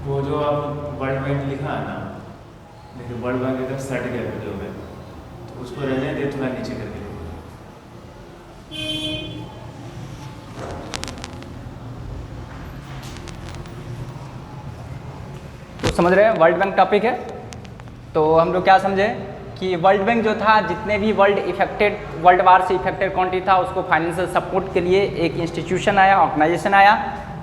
वो जो आप वर्ल्ड बैंक लिखा है ना, देखिए वर्ल्ड बैंक का सर्ट कैपिटल है, तो उसको रहने दे, थोड़ा नीचे करके। तो समझ रहे हैं वर्ल्ड बैंक टॉपिक है। तो हम लोग क्या समझे कि वर्ल्ड बैंक जो था, जितने भी वर्ल्ड वार से इफेक्टेड कंट्री था, उसको फाइनेंशियल सपोर्ट के लिए एक इंस्टीट्यूशन आया, ऑर्गेनाइजेशन आया,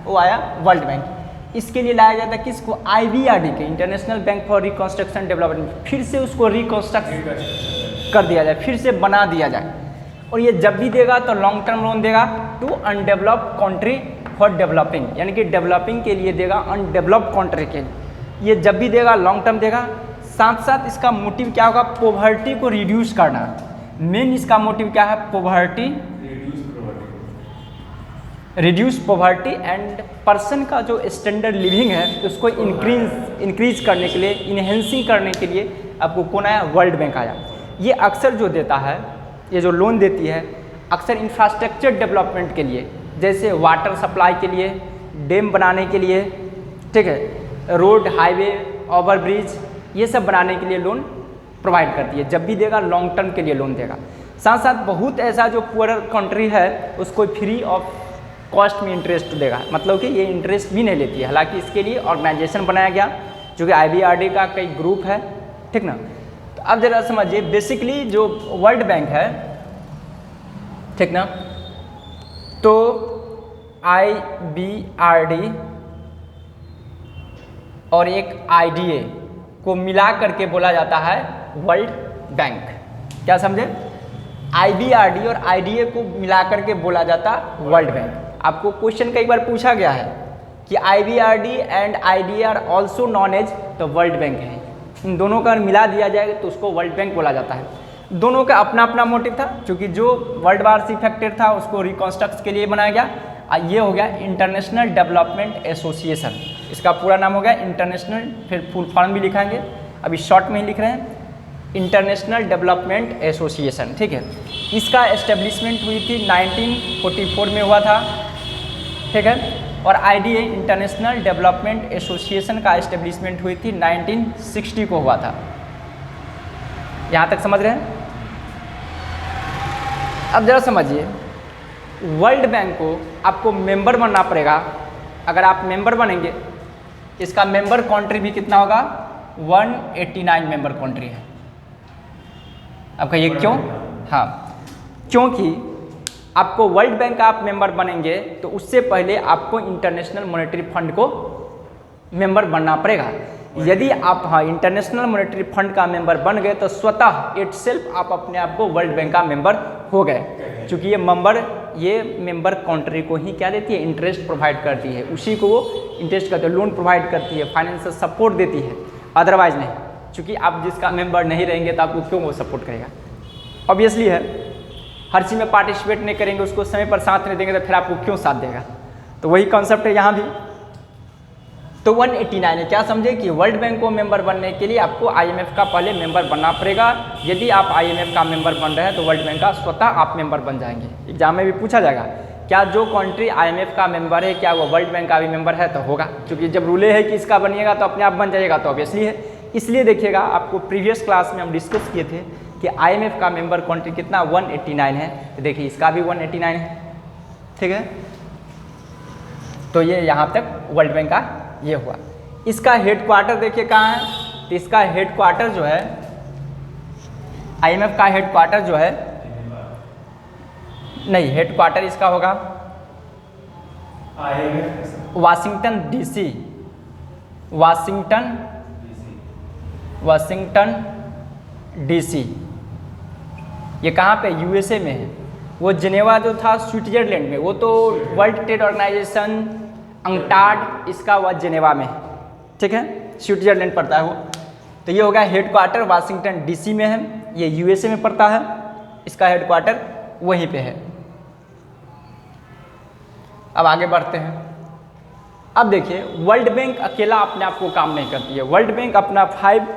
वो आया वर्ल्ड बैंक। इसके लिए लाया जाता है किसको, IBRD के, international Bank for reconstruction development, फिर से उसको रिकंस्ट्रक्ट कर दिया जाए, फिर से बना दिया जाए। और ये जब भी देगा तो लॉन्ग टर्म लोन देगा to undeveloped country for developing, यानी कि डेवलपिंग के लिए देगा, अनडेवलप्ड कंट्री के लिए। ये जब भी देगा लॉन्ग टर्म देगा। साथ साथ इसका मोटिव क्या होगा, पॉवर्टी को रिड्यूस करना। मेन इसका मोटिव क्या है, poverty, reduce poverty and person का जो स्टैंडर्ड लिविंग है उसको इंक्रीज करने के लिए, इन्हेंसिंग करने के लिए आपको कौन आया, वर्ल्ड बैंक आया। ये अक्सर जो देता है, ये जो लोन देती है अक्सर इंफ्रास्ट्रक्चर डेवलपमेंट के लिए, जैसे वाटर सप्लाई के लिए, डैम बनाने के लिए, ठीक है, रोड, हाईवे, ओवरब्रिज, ये सब बनाने के लिए लोन प्रोवाइड करती है। जब भी देगा लॉन्ग टर्म के लिए लोन देगा। साथ साथ बहुत ऐसा जो पुअर कंट्री है उसको फ्री ऑफ कॉस्ट में इंटरेस्ट देगा, मतलब कि ये इंटरेस्ट भी नहीं लेती है। हालांकि इसके लिए ऑर्गेनाइजेशन बनाया गया जो कि IBRD का कई ग्रुप है, ठीक ना। तो अब जरा समझिए, बेसिकली जो वर्ल्ड बैंक है, ठीक ना, तो IBRD और एक IDA को मिला करके बोला जाता है वर्ल्ड बैंक। क्या समझे, IBRD और IDA को मिला करके बोला जाता वर्ल्ड बैंक। आपको क्वेश्चन कई बार पूछा गया है कि IBRD and IDA are also known as तो वर्ल्ड बैंक है। इन दोनों का मिला दिया जाए तो उसको वर्ल्ड बैंक बोला जाता है। दोनों का अपना अपना मोटिव था, क्योंकि जो वर्ल्ड वार से इफेक्टेड था उसको रिकॉन्स्ट्रक्ट के लिए बनाया गया। ये हो गया इंटरनेशनल डेवलपमेंट एसोसिएशन, इसका पूरा नाम हो गया इंटरनेशनल, फिर फुल फॉर्म भी लिखाएंगे, अभी शॉर्ट में ही लिख रहे हैं, इंटरनेशनल डेवलपमेंट एसोसिएशन, ठीक है। इसका एस्टेब्लिशमेंट हुई थी 1944 में हुआ था, ठीक है। और IDA इंटरनेशनल डेवलपमेंट एसोसिएशन का एस्टेब्लिशमेंट हुई थी 1960 को हुआ था। यहाँ तक समझ रहे हैं। अब जरा समझिए, वर्ल्ड बैंक को आपको मेंबर बनना पड़ेगा। अगर आप मेंबर बनेंगे, इसका मेंबर कंट्री भी कितना होगा, 189 मेंबर कंट्री है। अब कहिए क्यों, हाँ, क्योंकि आपको वर्ल्ड बैंक का आप मेंबर बनेंगे तो उससे पहले आपको इंटरनेशनल मॉनेटरी फंड को मेंबर बनना पड़ेगा। यदि आप इंटरनेशनल मॉनेटरी फंड का मेंबर बन गए तो स्वतः इटसेल्फ आप अपने आप को वर्ल्ड बैंक का मेंबर हो गए, क्योंकि ये मेंबर कंट्री को ही क्या देती है, इंटरेस्ट प्रोवाइड करती है, उसी को वो इंटरेस्ट करते हैं, लोन प्रोवाइड करती है, फाइनेंशियल सपोर्ट देती है, अदरवाइज नहीं। क्योंकि आप जिसका मेंबर नहीं रहेंगे तो आपको क्यों वो सपोर्ट करेगा, ऑब्वियसली है। हर चीज़ में पार्टिसिपेट नहीं करेंगे, उसको समय पर साथ नहीं देंगे तो फिर आपको क्यों साथ देगा। तो वही कॉन्सेप्ट है यहाँ भी। तो 189 है, क्या समझे कि वर्ल्ड बैंक को मेंबर बनने के लिए आपको IMF का पहले मेंबर बनना पड़ेगा। यदि आप IMF का मेंबर बन रहे हैं तो वर्ल्ड बैंक का स्वतः आप मेंबर बन जाएंगे। एग्जाम में भी पूछा जाएगा, क्या जो कंट्री IMF का मेंबर है क्या वो वर्ल्ड बैंक का भी मेंबर है, तो होगा, क्योंकि जब रूले है कि इसका बनिएगा तो अपने आप बन जाएगा, तो ऑब्वियसली है। इसलिए देखिएगा, आपको प्रीवियस क्लास में हम डिस्कस किए थे कि IMF का मेंबर कंट्री कितना, 189 है। तो देखिए इसका भी 189 है, ठीक है। तो ये यहाँ तक वर्ल्ड बैंक का ये हुआ। इसका हेडक्वार्टर देखिए कहाँ है, तो इसका हेडक्वार्टर जो है, IMF का हेडक्वार्टर जो है, नहीं, हेडक्वार्टर इसका होगा वाशिंगटन DC, वाशिंगटन DC। ये कहाँ पे, USA में है। वो जिनेवा जो था स्विट्जरलैंड में, वो तो वर्ल्ड ट्रेड ऑर्गेनाइजेशन अंटार्ड, इसका वह जिनेवा में है, ठीक है, स्विट्जरलैंड पड़ता है वो। तो ये हो गया हेडक्वार्टर वाशिंगटन DC में है, ये USA में पड़ता है, इसका हेडक्वार्टर वहीं पे है। अब आगे बढ़ते हैं। अब देखिए, वर्ल्ड बैंक अकेला अपने आप को काम नहीं करती है। वर्ल्ड बैंक अपना 5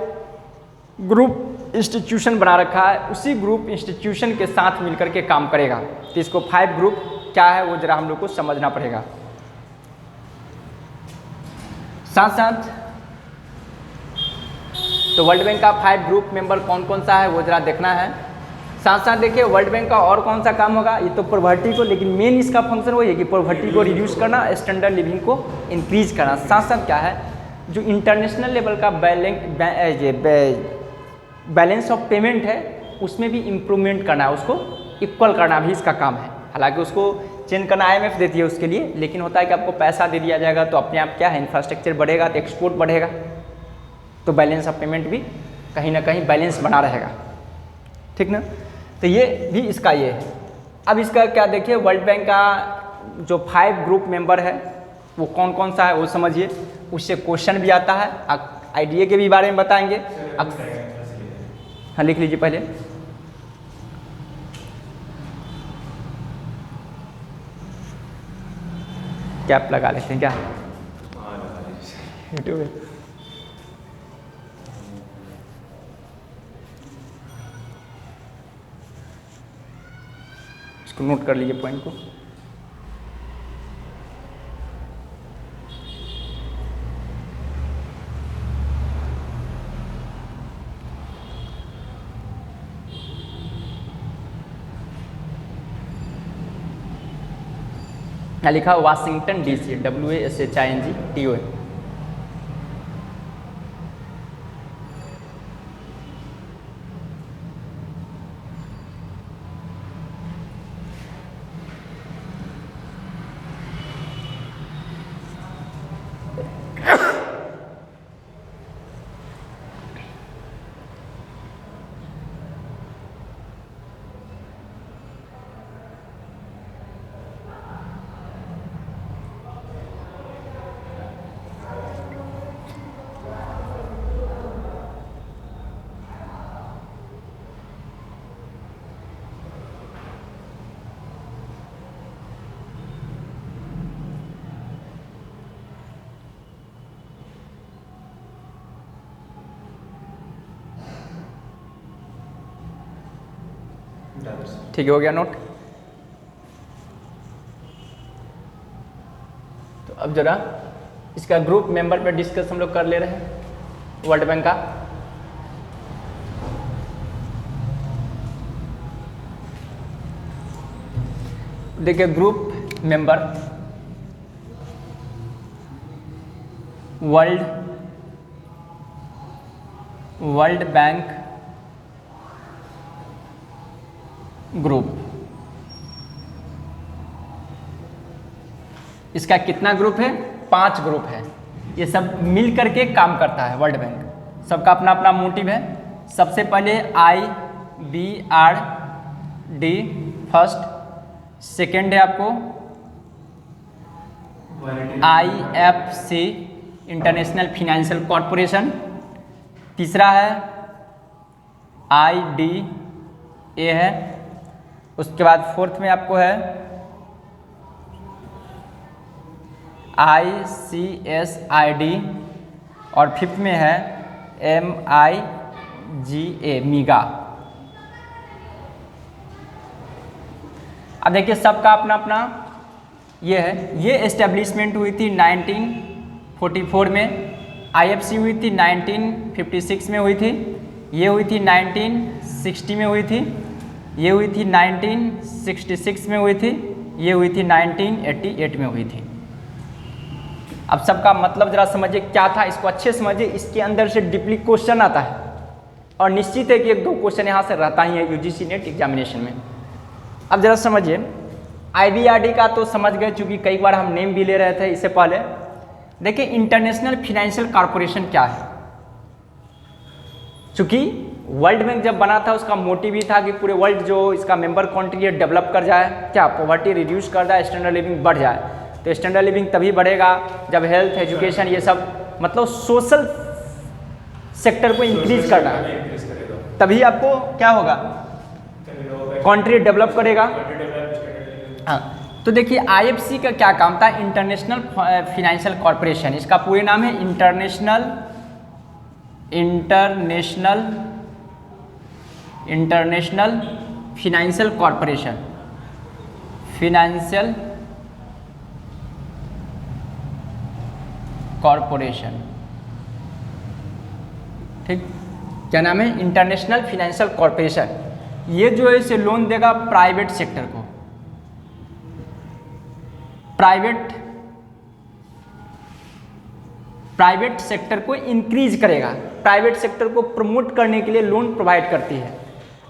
ग्रुप इंस्टीट्यूशन बना रखा है, उसी ग्रुप इंस्टीट्यूशन के साथ मिलकर के काम करेगा। तो इसको 5 ग्रुप क्या है वो जरा हम लोग को समझना पड़ेगा। साथ साथ तो वर्ल्ड बैंक का 5 ग्रुप मेंबर कौन कौन सा है वो जरा देखना है। साथ साथ देखिए वर्ल्ड बैंक का और कौन सा काम होगा, ये तो पॉवर्टी को, लेकिन मेन इसका फंक्शन वही है कि पॉवर्टी को रिड्यूस करना, स्टैंडर्ड लिविंग को इंक्रीज करना। साथ साथ क्या है, जो इंटरनेशनल लेवल का बैलेंस ऑफ पेमेंट है उसमें भी इम्प्रूवमेंट करना है, उसको इक्वल करना भी इसका काम है। हालांकि उसको चेंज करना IMF देती है उसके लिए, लेकिन होता है कि आपको पैसा दे दिया जाएगा तो अपने आप क्या है, इंफ्रास्ट्रक्चर बढ़ेगा तो एक्सपोर्ट बढ़ेगा, तो बैलेंस ऑफ पेमेंट भी कहीं ना कहीं बैलेंस बना रहेगा, ठीक ना। तो ये भी इसका ये है। अब इसका क्या देखिए, वर्ल्ड बैंक का जो 5 ग्रुप मेंबर है वो कौन कौन सा है वो समझिए, उससे क्वेश्चन भी आता है, आईडीए के भी बारे में बताएंगे। अब हाँ लिख लीजिए पहले, कैप लगा लेते हैं क्या यूट्यूब में। इसको नोट कर लीजिए पॉइंट को। यहाँ लिखा वाशिंगटन DC, WASHINGTON। ठीक हो गया नोट। तो अब जरा इसका ग्रुप मेंबर पे डिस्कस हम लोग कर ले रहे हैं वर्ल्ड बैंक का। देखिए group member world Bank group, इसका कितना ग्रुप है, 5 ग्रुप है। ये सब मिल करके काम करता है वर्ल्ड बैंक, सबका अपना अपना मोटिव है। सबसे पहले IBRD फर्स्ट, सेकेंड है आपको IFC इंटरनेशनल फाइनेंशियल कॉरपोरेशन, तीसरा है IDA है, उसके बाद फोर्थ में आपको है ICSID और फिफ्थ में है MIGA मीगा। अब देखिए सबका अपना अपना ये है। ये एस्टेब्लिशमेंट हुई थी 1944 में, IFC हुई थी 1956 में हुई थी, ये हुई थी 1960 में हुई थी, ये हुई थी 1966 में हुई थी, ये हुई थी 1988 में हुई थी। अब सबका मतलब जरा समझिए क्या था, इसको अच्छे समझिए, इसके अंदर से डीपली क्वेश्चन आता है और निश्चित है कि 1-2 क्वेश्चन यहाँ से रहता ही है UGC नेट एग्जामिनेशन में। अब जरा समझिए IBRD का तो समझ गए, चूँकि कई बार हम नेम भी ले रहे थे इससे पहले। देखिए इंटरनेशनल फाइनेंशियल कॉरपोरेशन क्या है, चूँकि वर्ल्ड बैंक जब बना था उसका मोटिव ही था कि पूरे वर्ल्ड जो इसका मेंबर कंट्री है डेवलप कर जाए, क्या पॉवर्टी रिड्यूस कर जाए, स्टैंडर्ड लिविंग बढ़ जाए। तो स्टैंडर्ड लिविंग तभी बढ़ेगा जब हेल्थ, एजुकेशन, ये सब मतलब सोशल सेक्टर को इंक्रीज करना है, तभी आपको क्या होगा, कंट्री डेवलप करेगा। हाँ तो देखिए IFC का क्या काम था, इंटरनेशनल फाइनेंशियल कॉरपोरेशन, इसका पूरे नाम है international financial corporation, financial corporation, ठीक, क्या नाम है, इंटरनेशनल फाइनेंशियल कॉरपोरेशन। ये जो है इसे लोन देगा प्राइवेट सेक्टर को, प्राइवेट सेक्टर को इंक्रीज करेगा, प्राइवेट सेक्टर को प्रमोट करने के लिए लोन प्रोवाइड करती है।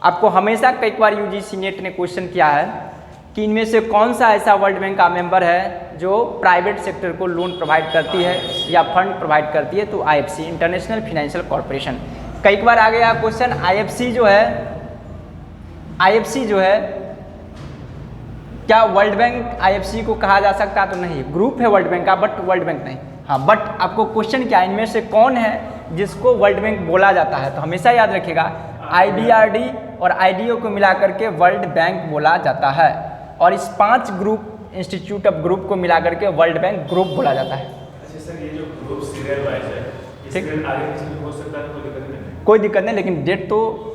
आपको हमेशा कई बार यूजीसी नेट ने क्वेश्चन किया है कि इनमें से कौन सा ऐसा वर्ल्ड बैंक का मेंबर है जो प्राइवेट सेक्टर को लोन प्रोवाइड करती है या फंड प्रोवाइड करती है, तो आईएफसी, इंटरनेशनल फाइनेंशियल कॉरपोरेशन। कई बार आ गया क्वेश्चन, आईएफसी जो है क्या वर्ल्ड बैंक आईएफसी को कहा जा सकता है? तो नहीं, ग्रुप है वर्ल्ड बैंक का बट वर्ल्ड बैंक नहीं। हाँ, बट आपको क्वेश्चन क्या, इनमें से कौन है जिसको वर्ल्ड बैंक बोला जाता है? तो हमेशा याद रखिएगा आईबीआरडी और आईडीओ को मिला करके वर्ल्ड बैंक बोला जाता है, और इस 5 ग्रुप इंस्टीट्यूट ऑफ ग्रुप को मिला करके वर्ल्ड बैंक ग्रुप बोला जाता है। अच्छा सर, ये जो ग्रुप सीरियल वाइज है, ठीक, आगे पीछे भी हो सकता है, कोई दिक्कत नहीं? कोई दिक्कत नहीं, लेकिन डेट तो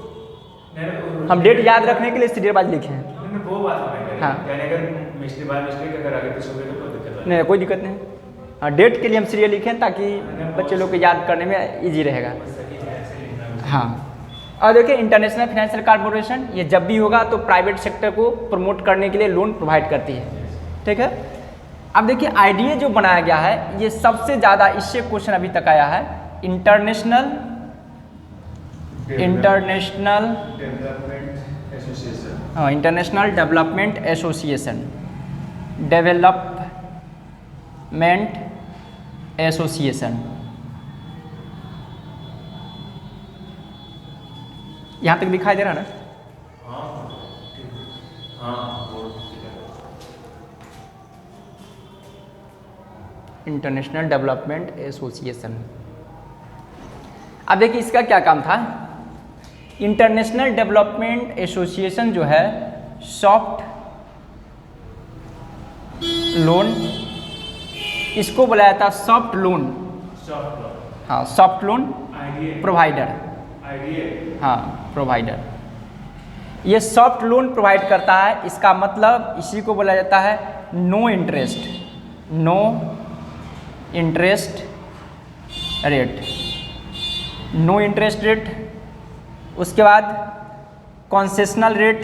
हम डेट याद रखने के लिए सीरियल वाइज लिखे हैं। वो बात है, हाँ, यानी अगर मिस्टेक अगर आगे पीछे हो गई तो कोई दिक्कत नहीं, कोई दिक्कत नहीं। हाँ, डेट के लिए हम सीरियल लिखे हैं ताकि बच्चे लोग को याद करने में इजी रहेगा। हाँ, और देखिए इंटरनेशनल फाइनेंशियल कॉरपोरेशन, ये जब भी होगा तो प्राइवेट सेक्टर को प्रमोट करने के लिए लोन प्रोवाइड करती है, ठीक है। अब देखिए आईडीए जो बनाया गया है, ये सबसे ज़्यादा, इससे क्वेश्चन अभी तक आया है, इंटरनेशनल डेवलपमेंट एसोसिएशन, यहाँ तक दिखाई दे रहा है ना? International development association. अब देखिए इसका क्या काम था। इंटरनेशनल डेवलपमेंट एसोसिएशन जो है सॉफ्ट लोन, इसको बोला जाता है सॉफ्ट लोन, हाँ, सॉफ्ट लोन प्रोवाइडर, हाँ, प्रोवाइडर। ये सॉफ्ट लोन प्रोवाइड करता है, इसका मतलब इसी को बोला जाता है नो इंटरेस्ट रेट, उसके बाद concessional rate,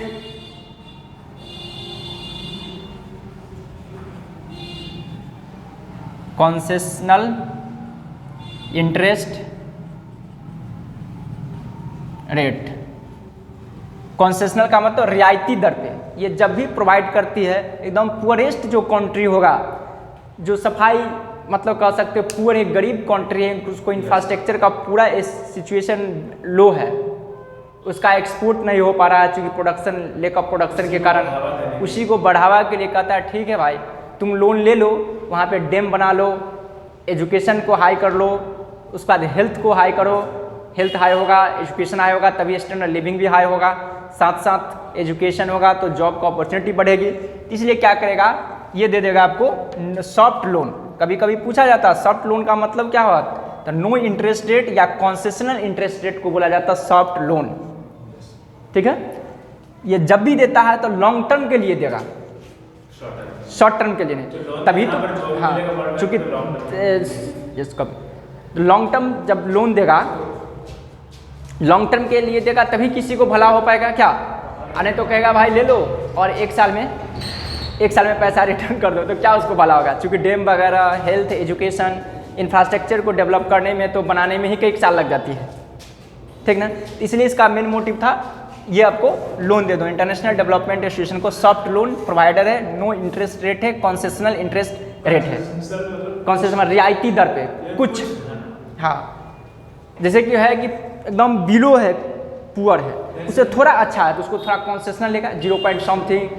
concessional interest rate. Concessional का मतलब रियायती दर पे, ये जब भी प्रोवाइड करती है, एकदम पुअरेस्ट जो कंट्री होगा, जो सफाई मतलब कह सकते हो पुअर एक गरीब कंट्री है, उसको इंफ्रास्ट्रक्चर का पूरा सिचुएशन लो है, उसका एक्सपोर्ट नहीं हो पा रहा है चूँकि लेक ऑफ प्रोडक्शन के कारण, उसी को बढ़ावा के लिए कहता है ठीक है भाई तुम लोन ले लो, वहाँ पे डैम बना लो, एजुकेशन को हाई कर लो, उसके बाद हेल्थ को हाई करो, हेल्थ हाई होगा, एजुकेशन हाई होगा, तभी स्टैंडर्ड लिविंग भी हाई होगा, साथ साथ एजुकेशन होगा तो जॉब का अपॉर्चुनिटी बढ़ेगी। इसलिए क्या करेगा, ये दे देगा आपको सॉफ्ट लोन। कभी कभी पूछा जाता है सॉफ्ट लोन का मतलब क्या होता है, तो नो इंटरेस्ट रेट या कंसेशनल इंटरेस्ट रेट को बोला जाता है सॉफ्ट लोन, ठीक है। ये जब भी देता है तो लॉन्ग टर्म के लिए देगा, शॉर्ट टर्म के लिए नहीं, तभी तो, हाँ, चूँकि इसका लॉन्ग टर्म जब लोन देगा, लॉन्ग टर्म के लिए देगा तभी किसी को भला हो पाएगा क्या, नहीं तो कहेगा भाई ले लो और एक साल में पैसा रिटर्न कर दो, तो क्या उसको भला होगा। क्योंकि डैम वगैरह, हेल्थ, एजुकेशन, इंफ्रास्ट्रक्चर को डेवलप करने में तो बनाने में ही कई साल लग जाती है, ठीक ना। इसलिए इसका मेन मोटिव था ये आपको लोन दे दो। इंटरनेशनल डेवलपमेंट एसोसिएशन को सॉफ्ट लोन प्रोवाइडर है, नो इंटरेस्ट रेट है, कंसेशनल इंटरेस्ट रेट है, कंसेशनल रियायती दर पे कुछ, हाँ, जैसे कि है कि एकदम बिलो है, पुअर है, उससे थोड़ा अच्छा है तो उसको थोड़ा कंसेशनल लेगा, 0 समथिंग।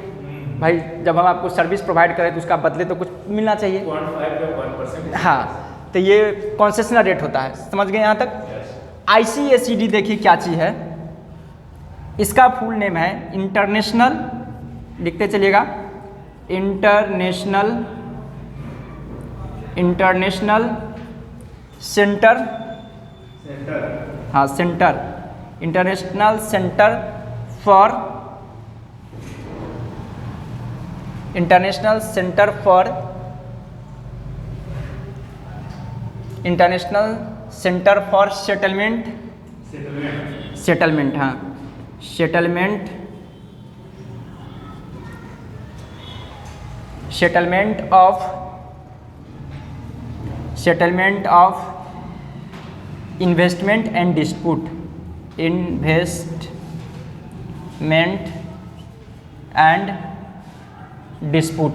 भाई जब हम आपको सर्विस प्रोवाइड करें तो उसका बदले तो कुछ मिलना चाहिए, 0.5 हाँ, तो ये कंसेशनल रेट होता है। समझ गए यहाँ तक। ICACD देखिए क्या चीज़ है, इसका फुल नेम है इंटरनेशनल, लिखते चलिएगा, इंटरनेशनल सेंटर, हाँ, centre, international centre international centre for settlement, settlement, हाँ, settlement of investment and dispute, investment and dispute,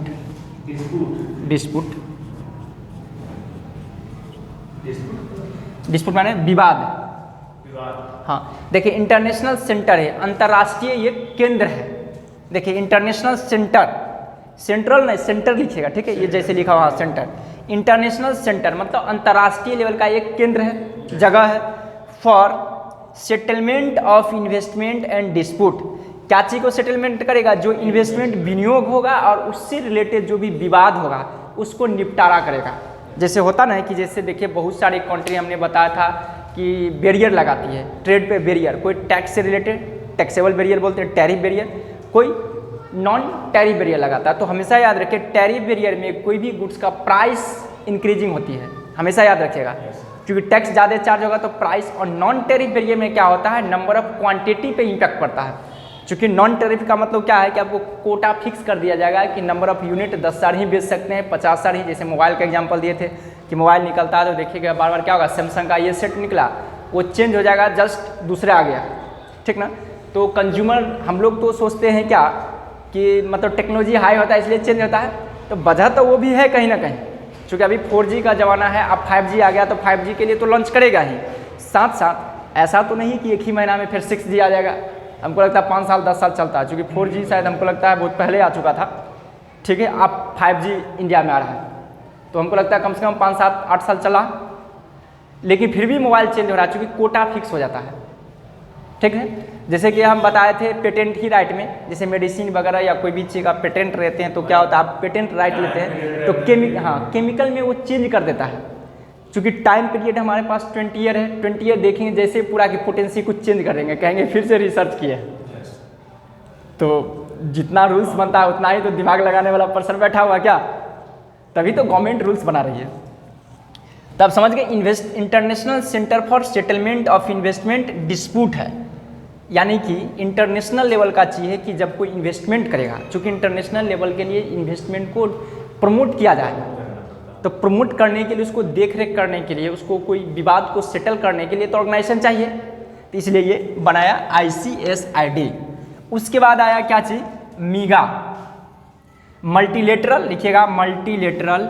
dispute माने विवाद। हाँ, देखिए इंटरनेशनल सेंटर है, अंतर्राष्ट्रीय ये केंद्र है। देखिए इंटरनेशनल सेंटर, सेंट्रल नहीं, सेंटर लिखिएगा, ठीक है, ये जैसे लिखा हुआ सेंटर। इंटरनेशनल सेंटर मतलब अंतर्राष्ट्रीय लेवल का एक केंद्र है, जगह है, for settlement of investment and dispute. क्या चीज़ को सेटलमेंट करेगा? जो इन्वेस्टमेंट विनियोग होगा और उससे रिलेटेड जो भी विवाद होगा उसको निपटारा करेगा। जैसे होता ना है कि जैसे देखिए बहुत सारी कंट्री हमने बताया था कि बैरियर लगाती है, ट्रेड पे बैरियर, कोई टैक्स से रिलेटेड टैक्सेबल बैरियर बोलते हैं, टैरिफ बैरियर, कोई नॉन टैरिफ बैरियर लगाता है। तो हमेशा याद रखिए टैरिफ बैरियर में कोई भी गुड्स का प्राइस इंक्रीजिंग होती है, हमेशा याद रखिएगा, क्योंकि टैक्स ज़्यादा चार्ज होगा तो प्राइस। और नॉन टैरिफ बैरियर में क्या होता है, नंबर ऑफ क्वांटिटी पे इम्पैक्ट पड़ता है। क्योंकि नॉन टैरिफ का मतलब क्या है कि आपको कोटा फिक्स कर दिया जाएगा कि नंबर ऑफ यूनिट 10 साल ही बेच सकते हैं, 50 साल ही। जैसे मोबाइल का एग्जांपल दिए थे कि मोबाइल निकलता है तो देखिएगा बार बार क्या होगा, सैमसंग का ये सेट निकला, वो चेंज हो जाएगा, जस्ट दूसरा आ गया, ठीक ना। तो कंज्यूमर हम लोग तो सोचते हैं क्या कि मतलब टेक्नोलॉजी हाई होता है इसलिए चेंज होता है, तो वजह तो वो भी है कहीं ना कहीं, क्योंकि अभी 4G का ज़माना है, अब 5G आ गया तो 5G के लिए तो लॉन्च करेगा ही। साथ साथ ऐसा तो नहीं कि एक ही महीना में फिर 6G आ जाएगा, हमको लगता है 5 साल 10 साल चलता है, क्योंकि 4G शायद हमको लगता है बहुत पहले आ चुका था, ठीक है। अब 5G इंडिया में आ रहा है, तो हमको लगता है कम से कम 5 7 8 साल चला, लेकिन फिर भी मोबाइल चेंज हो रहा है क्योंकि कोटा फिक्स हो जाता है, ठीक है। जैसे कि हम बताए थे पेटेंट ही राइट में, जैसे मेडिसिन वगैरह या कोई भी चीज़ का पेटेंट रहते हैं तो क्या होता है, आप पेटेंट राइट लेते हैं तो केमिकल में वो चेंज कर देता है। चूँकि टाइम पीरियड हमारे पास 20 ईयर है, 20 ईयर देखेंगे जैसे पूरा की पोटेंसी कुछ चेंज कर देंगे, कहेंगे फिर से रिसर्च किए। तो जितना रूल्स बनता है उतना ही तो दिमाग लगाने वाला पर्सन बैठा हुआ क्या, तभी तो गवर्नमेंट रूल्स बना रही है। तो आप समझ गए, international centre for settlement of investment dispute है, यानी कि इंटरनेशनल लेवल का चीज़ है कि जब कोई इन्वेस्टमेंट करेगा, चूँकि इंटरनेशनल लेवल के लिए इन्वेस्टमेंट को प्रमोट किया जाए, तो प्रमोट करने के लिए, उसको देख रेख करने के लिए, उसको कोई विवाद को सेटल करने के लिए तो ऑर्गेनाइजेशन चाहिए, तो इसलिए ये बनाया ICSID। उसके बाद आया क्या चीज़, मीगा, मल्टीलेटरल, लिखिएगा multilateral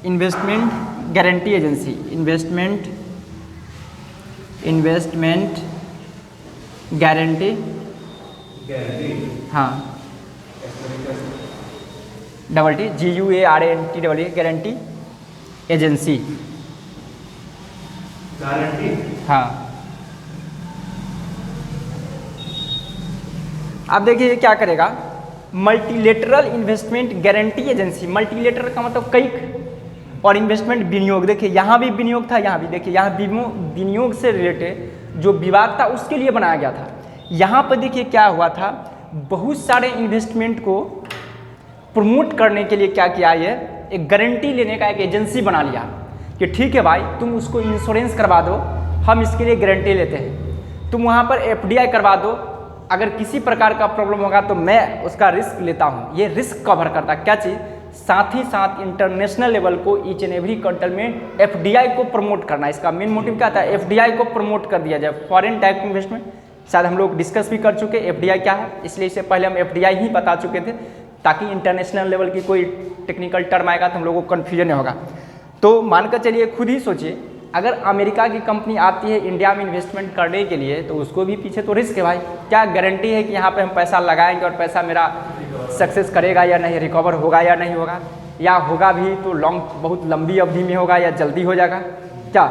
investment guarantee agency, investment guarantee, हाँ, GUARANT गारंटी एजेंसी, गारंटी, हाँ। अब देखिए ये क्या करेगा, multilateral investment guarantee agency, multilateral का मतलब कई, और इन्वेस्टमेंट विनियोग, देखिए यहाँ भी विनियोग था, यहाँ भी देखिए, यहाँ विनियोग से रिलेटेड जो विवाद था उसके लिए बनाया गया था। यहाँ पर देखिए क्या हुआ था, बहुत सारे इन्वेस्टमेंट को प्रमोट करने के लिए क्या किया, ये एक गारंटी लेने का एक एजेंसी बना लिया कि ठीक है भाई तुम उसको इंश्योरेंस करवा दो, हम इसके लिए गारंटी लेते हैं, तुम वहाँ पर FDI करवा दो, अगर किसी प्रकार का प्रॉब्लम होगा तो मैं उसका रिस्क लेता हूँ। ये रिस्क कवर करता क्या चीज़, साथ ही साथ इंटरनेशनल लेवल को ईच एंड एवरी कंट्री में FDI को प्रमोट करना। इसका मेन मोटिव क्या था, FDI को प्रमोट कर दिया जाए, फॉरेन डायरेक्ट इन्वेस्टमेंट। शायद हम लोग डिस्कस भी कर चुके FDI क्या है, इसलिए इससे पहले हम FDI ही बता चुके थे, ताकि इंटरनेशनल लेवल की कोई टेक्निकल टर्म आएगा तो हम लोगों को कन्फ्यूजन नहीं होगा। तो मानकर चलिए, खुद ही सोचिए, अगर अमेरिका की कंपनी आती है इंडिया में इन्वेस्टमेंट करने के लिए तो उसको भी पीछे तो रिस्क है भाई, क्या गारंटी है कि यहाँ पे हम पैसा लगाएंगे और पैसा मेरा सक्सेस करेगा या नहीं, रिकवर होगा या नहीं होगा, या होगा भी तो बहुत लंबी अवधि में होगा या जल्दी हो जाएगा क्या।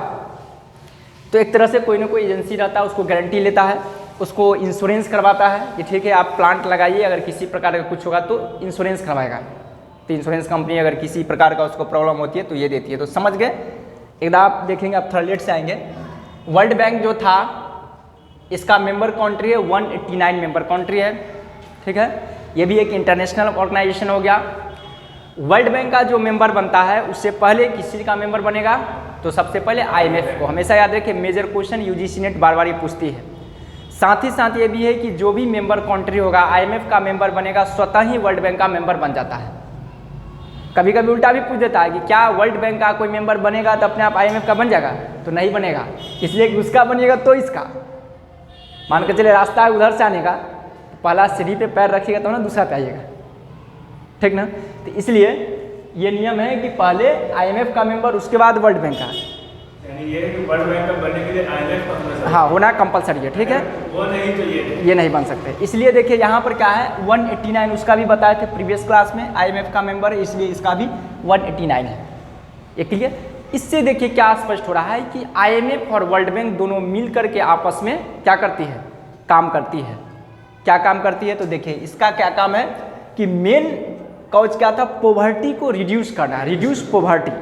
तो एक तरह से कोई ना कोई एजेंसी रहता है, उसको गारंटी लेता है, उसको इंश्योरेंस करवाता है कि ठीक है आप प्लांट लगाइए, अगर किसी प्रकार का कुछ होगा तो इंश्योरेंस करवाएगा। तो इंश्योरेंस कंपनी अगर किसी प्रकार का उसको प्रॉब्लम होती है तो ये देती है। तो समझ गए, एकदम आप देखेंगे, आप थर्ड से आएंगे। वर्ल्ड बैंक जो था इसका मेंबर कंट्री है 189 मेंबर कंट्री है, ठीक है। ये भी एक इंटरनेशनल ऑर्गेनाइजेशन हो गया। वर्ल्ड बैंक का जो मेंबर बनता है उससे पहले किसी का मेंबर बनेगा, तो सबसे पहले IMF को। हमेशा याद रखिए, मेजर क्वेश्चन UGC नेट बार बार ये पूछती है। साथ ही साथ ये भी है कि जो भी मेंबर कंट्री होगा IMF का मेंबर बनेगा, स्वतः ही वर्ल्ड बैंक का मेंबर बन जाता है। कभी कभी उल्टा भी पूछ देता है कि क्या वर्ल्ड बैंक का कोई मेंबर बनेगा तो अपने आप IMF का बन जाएगा, तो नहीं बनेगा, इसलिए कि उसका बनेगा तो इसका। मान के चले रास्ता है उधर से आने का, पहला सीढ़ी पे पैर रखिएगा तो ना दूसरा पे आइएगा, ठीक ना। तो इसलिए ये नियम है कि पहले IMF का मेंबर, उसके बाद वर्ल्ड बैंक का। यानी ये है कि वर्ल्ड बैंक का बनने के लिए IMF का होना चाहिए। हाँ, होना कंपलसरी है, ठीक है। वो नहीं तो ये नहीं बन सकते। इसलिए देखिए यहाँ पर क्या है 189, उसका भी बताए थे प्रीवियस क्लास में, IMF का मेंबर है, इसलिए इसका भी 189 है। ये क्लियर। इससे देखिए क्या स्पष्ट हो रहा है कि IMF और वर्ल्ड बैंक दोनों मिल करके आपस में क्या करती है, काम करती है। क्या काम करती है, तो देखिए इसका क्या काम है कि मेन कॉज क्या था, पॉवर्टी को रिड्यूस करना, रिड्यूस पॉवर्टी,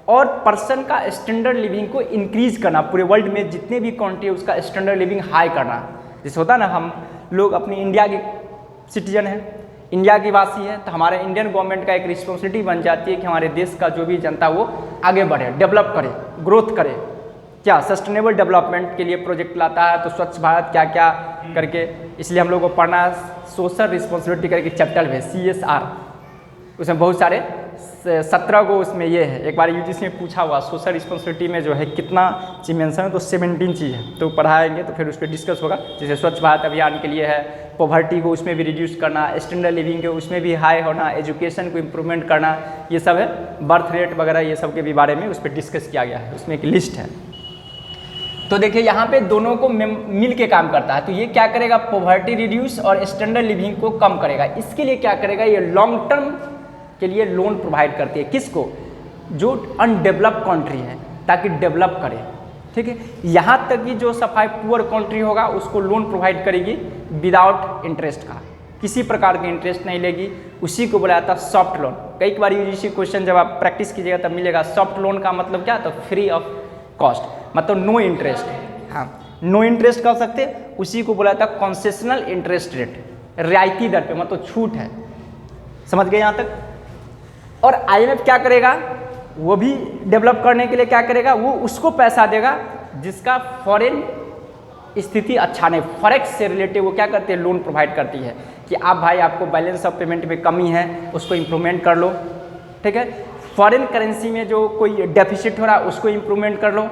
और पर्सन का स्टैंडर्ड लिविंग को इंक्रीज करना। पूरे वर्ल्ड में जितने भी कंट्री है उसका स्टैंडर्ड लिविंग हाई करना। जैसे होता है ना, हम लोग अपनी इंडिया के सिटीजन हैं, इंडिया की वासी है, तो हमारे इंडियन गवर्नमेंट का एक रिस्पॉन्सिबिलिटी बन जाती है कि हमारे देश का जो भी जनता वो आगे बढ़े, डेवलप करे, ग्रोथ करे। क्या सस्टेनेबल डेवलपमेंट के लिए प्रोजेक्ट लाता है, तो स्वच्छ भारत क्या क्या करके, इसलिए हम लोग को पढ़ना सोशल रिस्पॉन्सिबिलिटी करके चैप्टर है CSR, उसमें बहुत सारे 17 को उसमें ये है। एक बार UGC में पूछा हुआ सोशल रिस्पॉन्सिबिलिटी में जो है कितना चीज़ मेंशन है, तो 17 चीज़ है, तो पढ़ाएंगे तो फिर उस पर डिस्कस होगा। जैसे स्वच्छ भारत अभियान के लिए है, पॉवर्टी को उसमें भी रिड्यूस करना, स्टैंडर्ड लिविंग के उसमें भी हाई होना, एजुकेशन को इम्प्रूवमेंट करना, ये सब है, बर्थ रेट वगैरह ये सब के भी बारे में उस पर डिस्कस किया गया है, उसमें एक लिस्ट है। तो देखिए यहाँ पे दोनों को मिल के काम करता है। तो ये क्या करेगा, पॉवर्टी रिड्यूस और स्टैंडर्ड लिविंग को कम करेगा। इसके लिए क्या करेगा, ये लॉन्ग टर्म के लिए लोन प्रोवाइड करती है। किसको, जो अनडेवलप्ड कंट्री है, ताकि डेवलप करे, ठीक है। यहाँ तक कि जो सफाई पुअर कंट्री होगा उसको लोन प्रोवाइड करेगी विदाउट इंटरेस्ट का, किसी प्रकार के इंटरेस्ट नहीं लेगी, उसी को बोला जाता है सॉफ्ट लोन। कई बार UGC क्वेश्चन जब आप प्रैक्टिस कीजिएगा तब मिलेगा। सॉफ्ट लोन का मतलब क्या, तो फ्री ऑफ कॉस्ट, मतलब नो इंटरेस्ट। हाँ, नो इंटरेस्ट कर सकते, उसी को बोला जाता है कंसेशनल इंटरेस्ट रेट, रियायती दर पे, मतलब छूट है। समझ गए यहाँ तक। और IMF क्या करेगा, वो भी डेवलप करने के लिए क्या करेगा, वो उसको पैसा देगा जिसका फॉरेन स्थिति अच्छा नहीं, फॉरेक्स से रिलेटेड वो क्या करते हैं, लोन प्रोवाइड करती है कि आप भाई आपको बैलेंस ऑफ पेमेंट में कमी है, उसको इम्प्रूवमेंट कर लो, ठीक है। फॉरेन करेंसी में जो कोई डेफिसिट हो रहा है उसको इम्प्रूवमेंट कर लो,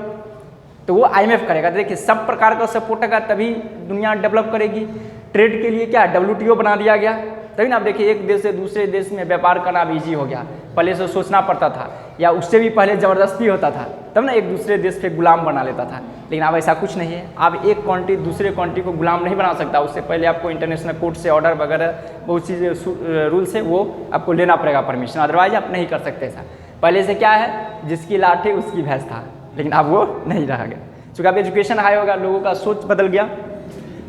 तो वो IMF करेगा। देखिए सब प्रकार का सपोर्ट होगा तभी दुनिया डेवलप करेगी। ट्रेड के लिए क्या WTO बना दिया गया, तभी ना। आप देखिए एक देश से दूसरे देश में व्यापार करना अब ईजी हो गया, पहले से सोचना पड़ता था, या उससे भी पहले ज़बरदस्ती होता था, तब ना एक दूसरे देश पे गुलाम बना लेता था। लेकिन अब ऐसा कुछ नहीं है, अब एक कंट्री दूसरे कंट्री को गुलाम नहीं बना सकता, उससे पहले आपको इंटरनेशनल कोर्ट से ऑर्डर वगैरह बहुत चीज़ें रूल्स है वो आपको लेना पड़ेगा परमिशन, अदरवाइज आप नहीं कर सकते ऐसा। पहले से क्या है, जिसकी लाठी उसकी भैंस था, लेकिन अब वो नहीं रह गया, चूँकि अब एजुकेशन हाई होगा, लोगों का सोच बदल गया।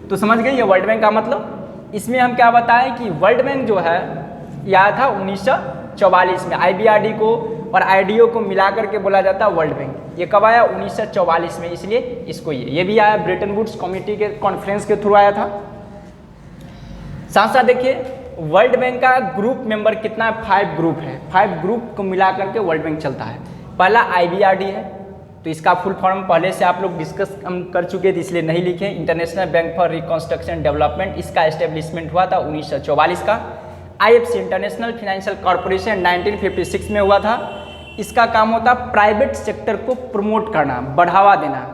तो समझ गए ये वर्ल्ड बैंक का मतलब। इसमें हम क्या बताएं कि वर्ल्ड बैंक जो है ये आया था 1944 में, IBRD को और IDO को मिला करके बोला जाता है वर्ल्ड बैंक। ये कब आया, 1944 में, इसलिए इसको ये भी आया ब्रेटन वुड्स कमिटी के कॉन्फ्रेंस के थ्रू आया था। साथ साथ देखिए वर्ल्ड बैंक का ग्रुप मेंबर कितना है, 5 ग्रुप है, 5 ग्रुप को मिला करके वर्ल्ड बैंक चलता है। पहला IBRD है, तो इसका फुल फॉर्म पहले से आप लोग डिस्कस हम कर चुके थे, इसलिए नहीं लिखे। International Bank for reconstruction development, इसका एस्टेब्लिशमेंट हुआ था 1944 का। IFC इंटरनेशनल फाइनेंशियल कॉर्पोरेशन 1956 में हुआ था। इसका काम होता है प्राइवेट सेक्टर को प्रमोट करना, बढ़ावा देना।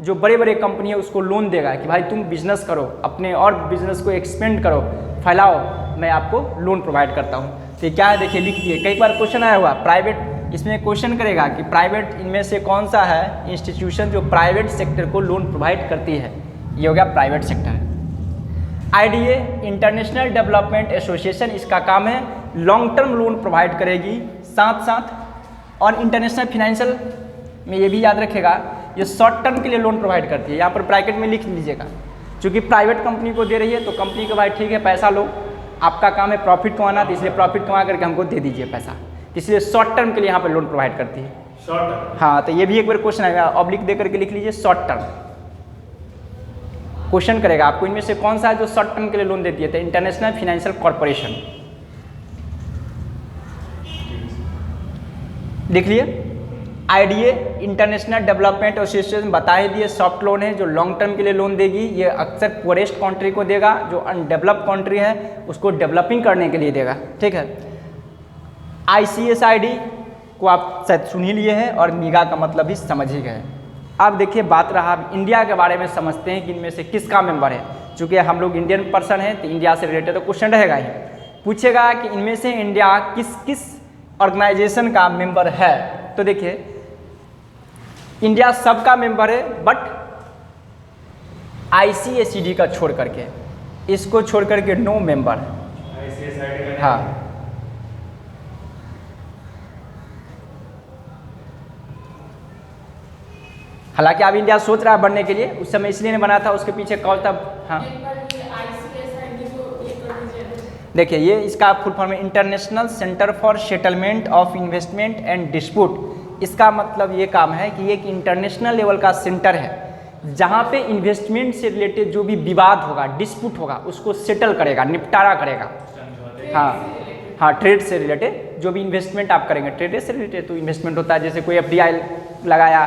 जो बड़े बड़े कंपनी है उसको लोन देगा कि भाई तुम बिजनेस करो, अपने और बिजनेस को एक्सपेंड करो, फैलाओ, मैं आपको लोन प्रोवाइड करता हूँ। तो क्या है देखिए लिख दिए, कई बार क्वेश्चन आया हुआ प्राइवेट, इसमें क्वेश्चन करेगा कि प्राइवेट इनमें से कौन सा है इंस्टीट्यूशन जो प्राइवेट सेक्टर को लोन प्रोवाइड करती है, ये हो गया private sector. IDA international development association, इसका काम है लॉन्ग टर्म लोन प्रोवाइड करेगी, साथ साथ और इंटरनेशनल फाइनेंशियल में ये भी याद रखेगा ये शॉर्ट टर्म के लिए लोन प्रोवाइड करती है। यहाँ पर ब्रैकेट में लिख लीजिएगा, क्योंकि प्राइवेट कंपनी को दे रही है तो कंपनी को भाई ठीक है पैसा लो, आपका काम है प्रॉफिट कमाना, तो इसलिए प्रॉफिट कमा करके हमको दे दीजिए पैसा, इसलिए शॉर्ट टर्म के लिए यहाँ पर लोन प्रोवाइड करती है। शॉर्ट टर्म, हाँ, तो ये भी एक बार क्वेश्चन आएगा, ऑब्लिक दे करके लिख लीजिए शॉर्ट टर्म। क्वेश्चन करेगा आपको इनमें से कौन सा है जो शॉर्ट टर्म के लिए लोन देती है, तो इंटरनेशनल फाइनेंशियल कॉर्पोरेशन लिख लिए। आईडीए इंटरनेशनल डेवलपमेंट एसोसिएशन बता ही दिए, सॉफ्ट लोन है जो लॉन्ग टर्म के लिए लोन देगी। ये अक्सर पुअरेस्ट कंट्री को देगा, जो अनडेवलप्ड कंट्री है उसको डेवलपिंग करने के लिए देगा, ठीक है। ICSID को आप शायद सुन ही लिए हैं और मीगा का मतलब भी समझ ही गए। अब देखिए बात रहा अब इंडिया के बारे में समझते हैं कि इनमें से किसका मेंबर है। चूँकि हम लोग इंडियन पर्सन हैं तो इंडिया से रिलेटेड तो क्वेश्चन रहेगा ही, पूछेगा कि इनमें से इंडिया किस किस ऑर्गेनाइजेशन का मेंबर है। तो देखिए इंडिया सबका मेंबर है बट ICSID का छोड़ करके, इसको छोड़ करके नो मेंबर। हाँ हालांकि अब इंडिया सोच रहा है बनने के लिए, उस समय इसलिए नहीं बना था, उसके पीछे कौन था। हाँ देखिए ये इसका फुल फॉर्म है international centre for settlement of investment and dispute. इसका मतलब ये काम है कि एक इंटरनेशनल लेवल का सेंटर है जहाँ पे इन्वेस्टमेंट से रिलेटेड जो भी विवाद होगा, डिस्प्यूट होगा, उसको सेटल करेगा, निपटारा करेगा। हाँ ट्रेड से रिलेटेड जो भी इन्वेस्टमेंट आप करेंगे, ट्रेड से रिलेटेड तो इन्वेस्टमेंट होता है, जैसे कोई FDI लगाया।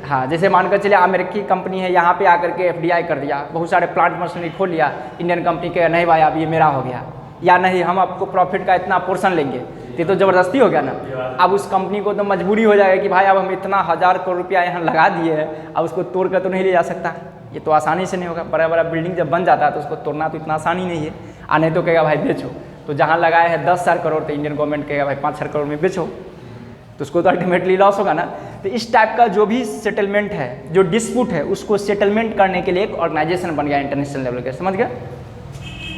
हाँ जैसे मानकर चलिए अमेरिकी कंपनी है, यहाँ पे आकर के FDI कर दिया, बहुत सारे प्लांट मशीनरी खोल लिया, इंडियन कंपनी के नहीं भाई अब ये मेरा हो गया, या नहीं हम आपको प्रॉफिट का इतना पोर्शन लेंगे, ये तो ज़बरदस्ती हो गया ना। अब उस कंपनी को तो मजबूरी हो जाएगा कि भाई अब हम इतना 1000 करोड़ रुपया यहाँ लगा दिए हैं, अब उसको तोड़ कर तो नहीं ले जा सकता, ये तो आसानी से नहीं होगा। बड़ा बड़ा बिल्डिंग जब बन जाता है तो उसको तोड़ना तो इतना आसानी नहीं है। नहीं तो कहेगा भाई बेचो, तो जहाँ लगाए हैं 10,000 करोड़ तो इंडियन गवर्नमेंट कहेगा भाई 5,000 करोड़ में बेचो, तो उसको तो अल्टीमेटली लॉस होगा ना। तो इस टाइप का जो भी सेटलमेंट है, जो डिस्प्यूट है, उसको सेटलमेंट करने के लिए एक ऑर्गेनाइजेशन बन गया इंटरनेशनल लेवल के, समझ गए,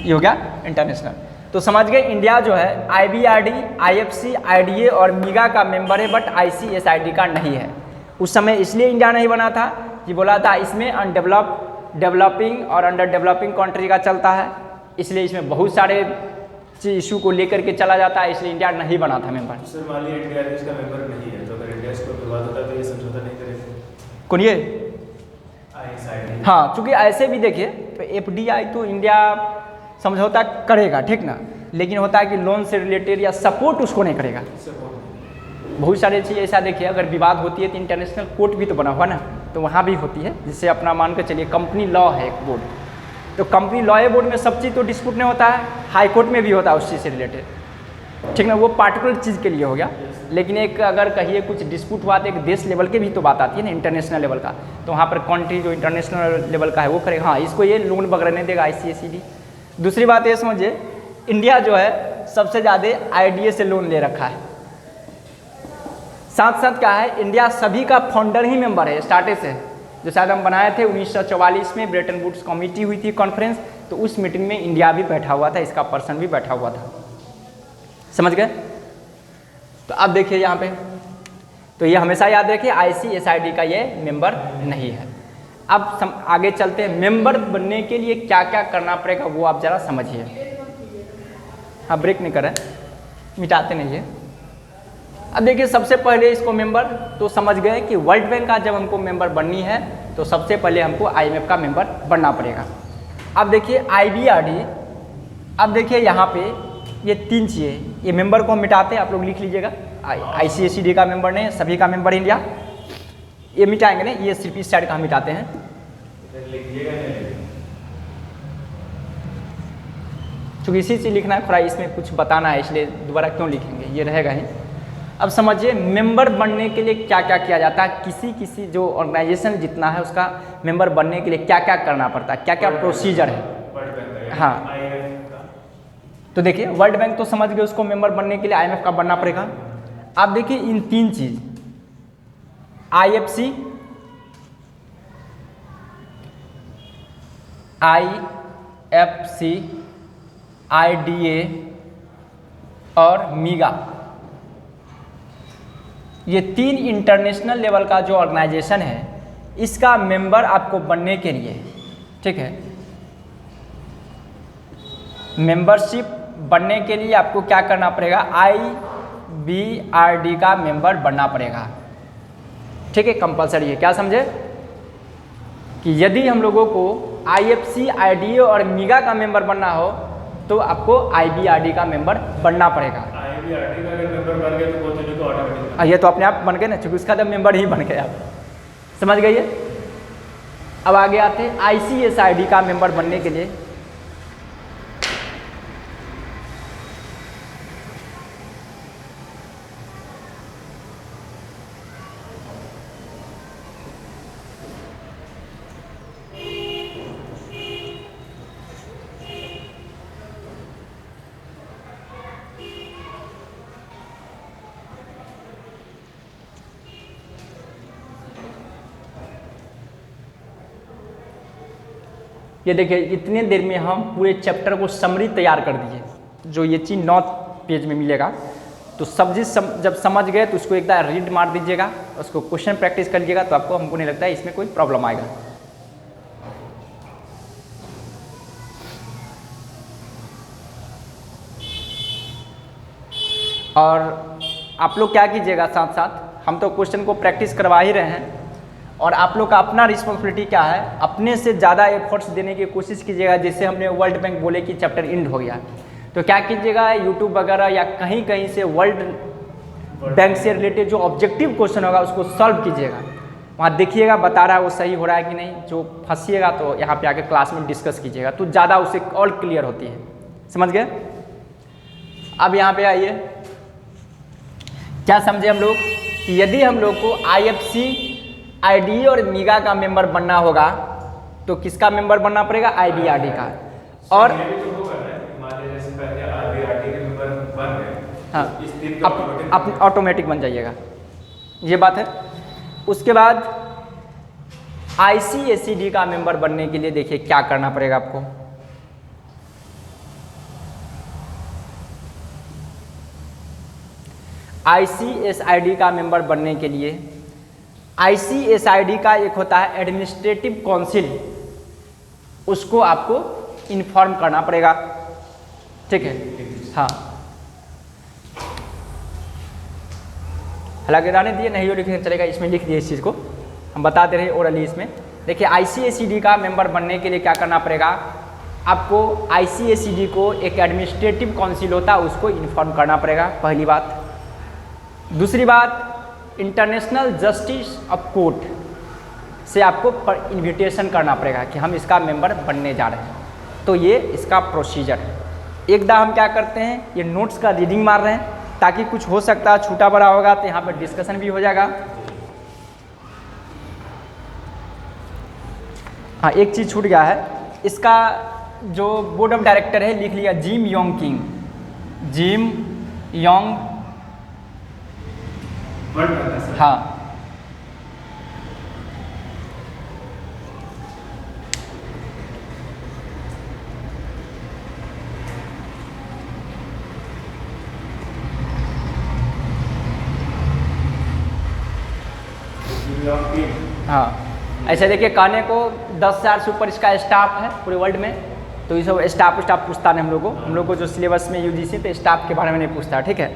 ये हो गया इंटरनेशनल। तो समझ गए इंडिया जो है IBRD, IFC, IDA और मीगा का मेंबर है बट ICSID का नहीं है। उस समय इसलिए इंडिया नहीं बना था कि बोला था इसमें डेवलपिंग और अंडर डेवलपिंग कंट्री का चलता है, इसलिए इसमें बहुत सारे इशू को लेकर के चला जाता है, इसलिए इंडिया नहीं बना था मेंबर। सर मान लीजिए इंडिया इसका मेंबर नहीं है, तो अगर इंडिया इसको विवाद होता तो ये समझौता नहीं करेगा कौन ये? ICSID। हाँ चूँकि ऐसे भी देखिए तो FDI तो इंडिया समझौता करेगा, ठीक ना, लेकिन होता है कि लोन से रिलेटेड या सपोर्ट उसको नहीं करेगा। बहुत सारे चीज़ ऐसा देखिए, अगर विवाद होती है तो इंटरनेशनल कोर्ट भी तो बना हुआ ना, तो वहाँ भी होती है। जिससे अपना मान कर चलिए कंपनी लॉ है एक बोर्ड, तो कंपनी लॉ बोर्ड में सब चीज़ तो डिस्प्यूट नहीं होता है, हाई कोर्ट में भी होता है उस चीज़ से रिलेटेड, ठीक ना, वो पार्टिकुलर चीज़ के लिए हो गया। लेकिन एक अगर कहिए कुछ डिस्प्यूट हुआ तो एक देश लेवल के भी तो बात आती है ना, इंटरनेशनल लेवल का, तो वहाँ पर कंट्री जो इंटरनेशनल लेवल का है वो करेगा। हाँ इसको ये लोन वगैरह नहीं देगा ICSID। दूसरी बात ये समझिए इंडिया जो है सबसे ज़्यादा IDA से लोन ले रखा है। साथ साथ क्या है, इंडिया सभी का फाउंडर ही मेंबर है स्टार्टिंग से, जो शायद हम बनाए थे 1944 में ब्रेटन वुड्स कमेटी हुई थी कॉन्फ्रेंस, तो उस मीटिंग में इंडिया भी बैठा हुआ था, इसका पर्सन भी बैठा हुआ था, समझ गए। तो अब देखिए यहाँ पे, तो ये हमेशा याद रखिए ICSID का ये मेंबर नहीं है। अब आगे चलते हैं, मेंबर बनने के लिए क्या क्या करना पड़ेगा वो आप ज़रा समझिए। हाँ ब्रेक नहीं करें, मिटाते नहीं है। अब देखिए सबसे पहले इसको मेंबर तो समझ गए कि वर्ल्ड बैंक का जब हमको मेंबर बननी है तो सबसे पहले हमको IMF का मेंबर बनना पड़ेगा। अब देखिए IBRD, अब देखिए यहाँ पे ये 3 चीज़ें, ये मेंबर को हम मिटाते हैं, आप लोग लिख लीजिएगा। ICSID का मेंबर नहीं, सभी का मेंबर इंडिया, ये मिटाएंगे नहीं, ये सिर्फ इस साइड का हम मिटाते हैं। क्योंकि इसी से लिखना है, थोड़ा इसमें कुछ बताना है, इसलिए दोबारा क्यों लिखेंगे, ये रहेगा ही। अब समझिए मेंबर बनने के लिए क्या क्या किया जाता है, किसी जो ऑर्गेनाइजेशन जितना है उसका मेंबर बनने के लिए क्या क्या करना पड़ता है, क्या क्या प्रोसीजर है। हाँ तो देखिए वर्ल्ड बैंक तो समझ गए, उसको मेंबर बनने के लिए IMF का बनना पड़ेगा। अब देखिए इन 3 चीज़ IFC, IFC, IDA और मीगा, ये 3 इंटरनेशनल लेवल का जो ऑर्गेनाइजेशन है, इसका मेंबर आपको बनने के लिए, ठीक है, मेंबरशिप बनने के लिए आपको क्या करना पड़ेगा, IBRD का मेंबर बनना पड़ेगा, ठीक है, कंपलसरी है। क्या समझे? कि यदि हम लोगों को IFC, IDA और मीगा का मेंबर बनना हो तो आपको IBRD का मेंबर बनना पड़ेगा। IBRD का अगर मेंबर बन गए तो वो तो ऑटोमेटिक, ये तो अपने आप बन गए ना, चूँकि उसका तो मेंबर ही बन गए आप, समझ गए। अब आगे आते हैं ICSID का मेंबर बनने के लिए। ये देखिए इतने देर में हम पूरे चैप्टर को समरी तैयार कर दिए। जो ये चीज़ 9 पेज में मिलेगा, तो जब समझ गए तो उसको एक बार रीड मार दीजिएगा, उसको क्वेश्चन प्रैक्टिस कर लीजिएगा, तो आपको हमको नहीं लगता है इसमें कोई प्रॉब्लम आएगा। और आप लोग क्या कीजिएगा, साथ साथ हम तो क्वेश्चन को प्रैक्टिस करवा ही रहे हैं, और आप लोग का अपना रिस्पॉन्सिबिलिटी क्या है, अपने से ज़्यादा एफर्ट्स देने की कोशिश कीजिएगा। जैसे हमने वर्ल्ड बैंक बोले कि चैप्टर एंड हो गया, तो क्या कीजिएगा, यूट्यूब वगैरह या कहीं कहीं से वर्ल्ड बैंक से रिलेटेड जो ऑब्जेक्टिव क्वेश्चन होगा उसको सॉल्व कीजिएगा। वहाँ देखिएगा बता रहा है वो सही हो रहा है कि नहीं। जो फंसिएगा तो यहाँ पे आके क्लास में डिस्कस कीजिएगा, तो ज़्यादा उससे और क्लियर होती है। समझ गए। अब यहाँ पे आइए, क्या समझे हम लोग कि यदि हम लोग को IFC, IDA और मीगा का मेंबर बनना होगा तो किसका मेंबर बनना पड़ेगा, IBRD का। और हाँ, आप ऑटोमेटिक बन जाइएगा, ये बात है। उसके बाद ICSED का मेंबर बनने के लिए देखिए क्या करना पड़ेगा आपको। ICSID का मेंबर बनने के लिए ICSID का एक होता है एडमिनिस्ट्रेटिव काउंसिल, उसको आपको इन्फॉर्म करना पड़ेगा, ठीक है। हाँ, हालांकि रहने दिए, नहीं हो लिखने चलेगा, इसमें लिख दिए इस चीज़ को, हम बता दे रहे हैं ओरली इसमें। देखिए ICSED का मेंबर बनने के लिए क्या करना पड़ेगा आपको, ICSED को एक एडमिनिस्ट्रेटिव काउंसिल होता है उसको इन्फॉर्म करना पड़ेगा, पहली बात। दूसरी बात, इंटरनेशनल जस्टिस ऑफ कोर्ट से आपको इन्विटेशन करना पड़ेगा कि हम इसका मेंबर बनने जा रहे हैं। तो ये इसका प्रोसीजर है। एकदम हम क्या करते हैं, ये नोट्स का रीडिंग मार रहे हैं ताकि कुछ हो सकता है छोटा बड़ा होगा तो यहाँ पर डिस्कशन भी हो जाएगा। हाँ, एक चीज़ छूट गया है, इसका जो बोर्ड ऑफ डायरेक्टर है लिख लिया Jim Yong king, Jim Yong, हाँ, हाँ, ऐसे देखिए कहने को 10,000 से ऊपर इसका स्टाफ है पूरे वर्ल्ड में, तो ये सब स्टाफ पूछता नहीं हम लोग को जो सिलेबस में UGC तो स्टाफ के बारे में नहीं पूछता, ठीक है।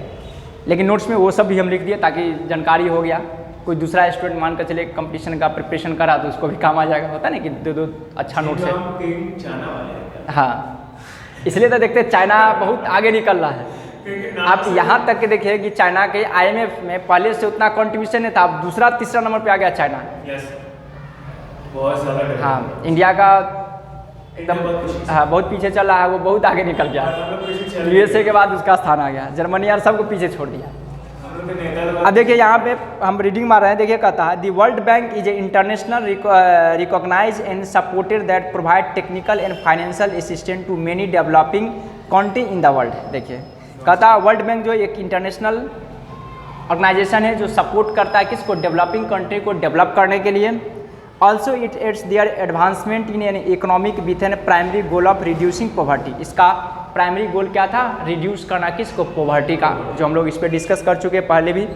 लेकिन नोट्स में वो सब भी हम लिख दिए ताकि जानकारी हो गया। कोई दूसरा स्टूडेंट मान कर चले कंपटीशन का प्रिपरेशन करा तो उसको भी काम आ जाएगा, होता ना कि दो अच्छा नोट्स है। हाँ, इसलिए तो देखते चाइना बहुत आगे निकल रहा है। आप यहाँ तक के देखिए कि चाइना के IMF में पहले से उतना कंट्रीब्यूशन नहीं था, अब दूसरा तीसरा नंबर पे आ गया चाइना। बहुत ज़्यादा। हाँ, इंडिया का एकदम हाँ बहुत पीछे चल रहा है, वो बहुत आगे निकल गया। USA के बाद उसका स्थान आ गया, जर्मनी यार सबको पीछे छोड़ दिया। अब देखिए यहाँ पे हम रीडिंग मार रहे हैं, देखिए कहता है the World Bank is a international recognize and supported that provide technical and financial assistant to many developing country in the world. देखिए कहता है वर्ल्ड बैंक जो एक इंटरनेशनल ऑर्गेनाइजेशन है जो सपोर्ट करता है किसको, डेवलपिंग कंट्री को डेवलप करने के लिए। Also it aids their advancement in an economic with an primary goal of reducing poverty. इसका प्राइमरी गोल क्या था, रिड्यूस करना किसको, पॉवर्टी का, जो हम लोग इस पर डिस्कस कर चुके हैं पहले भी।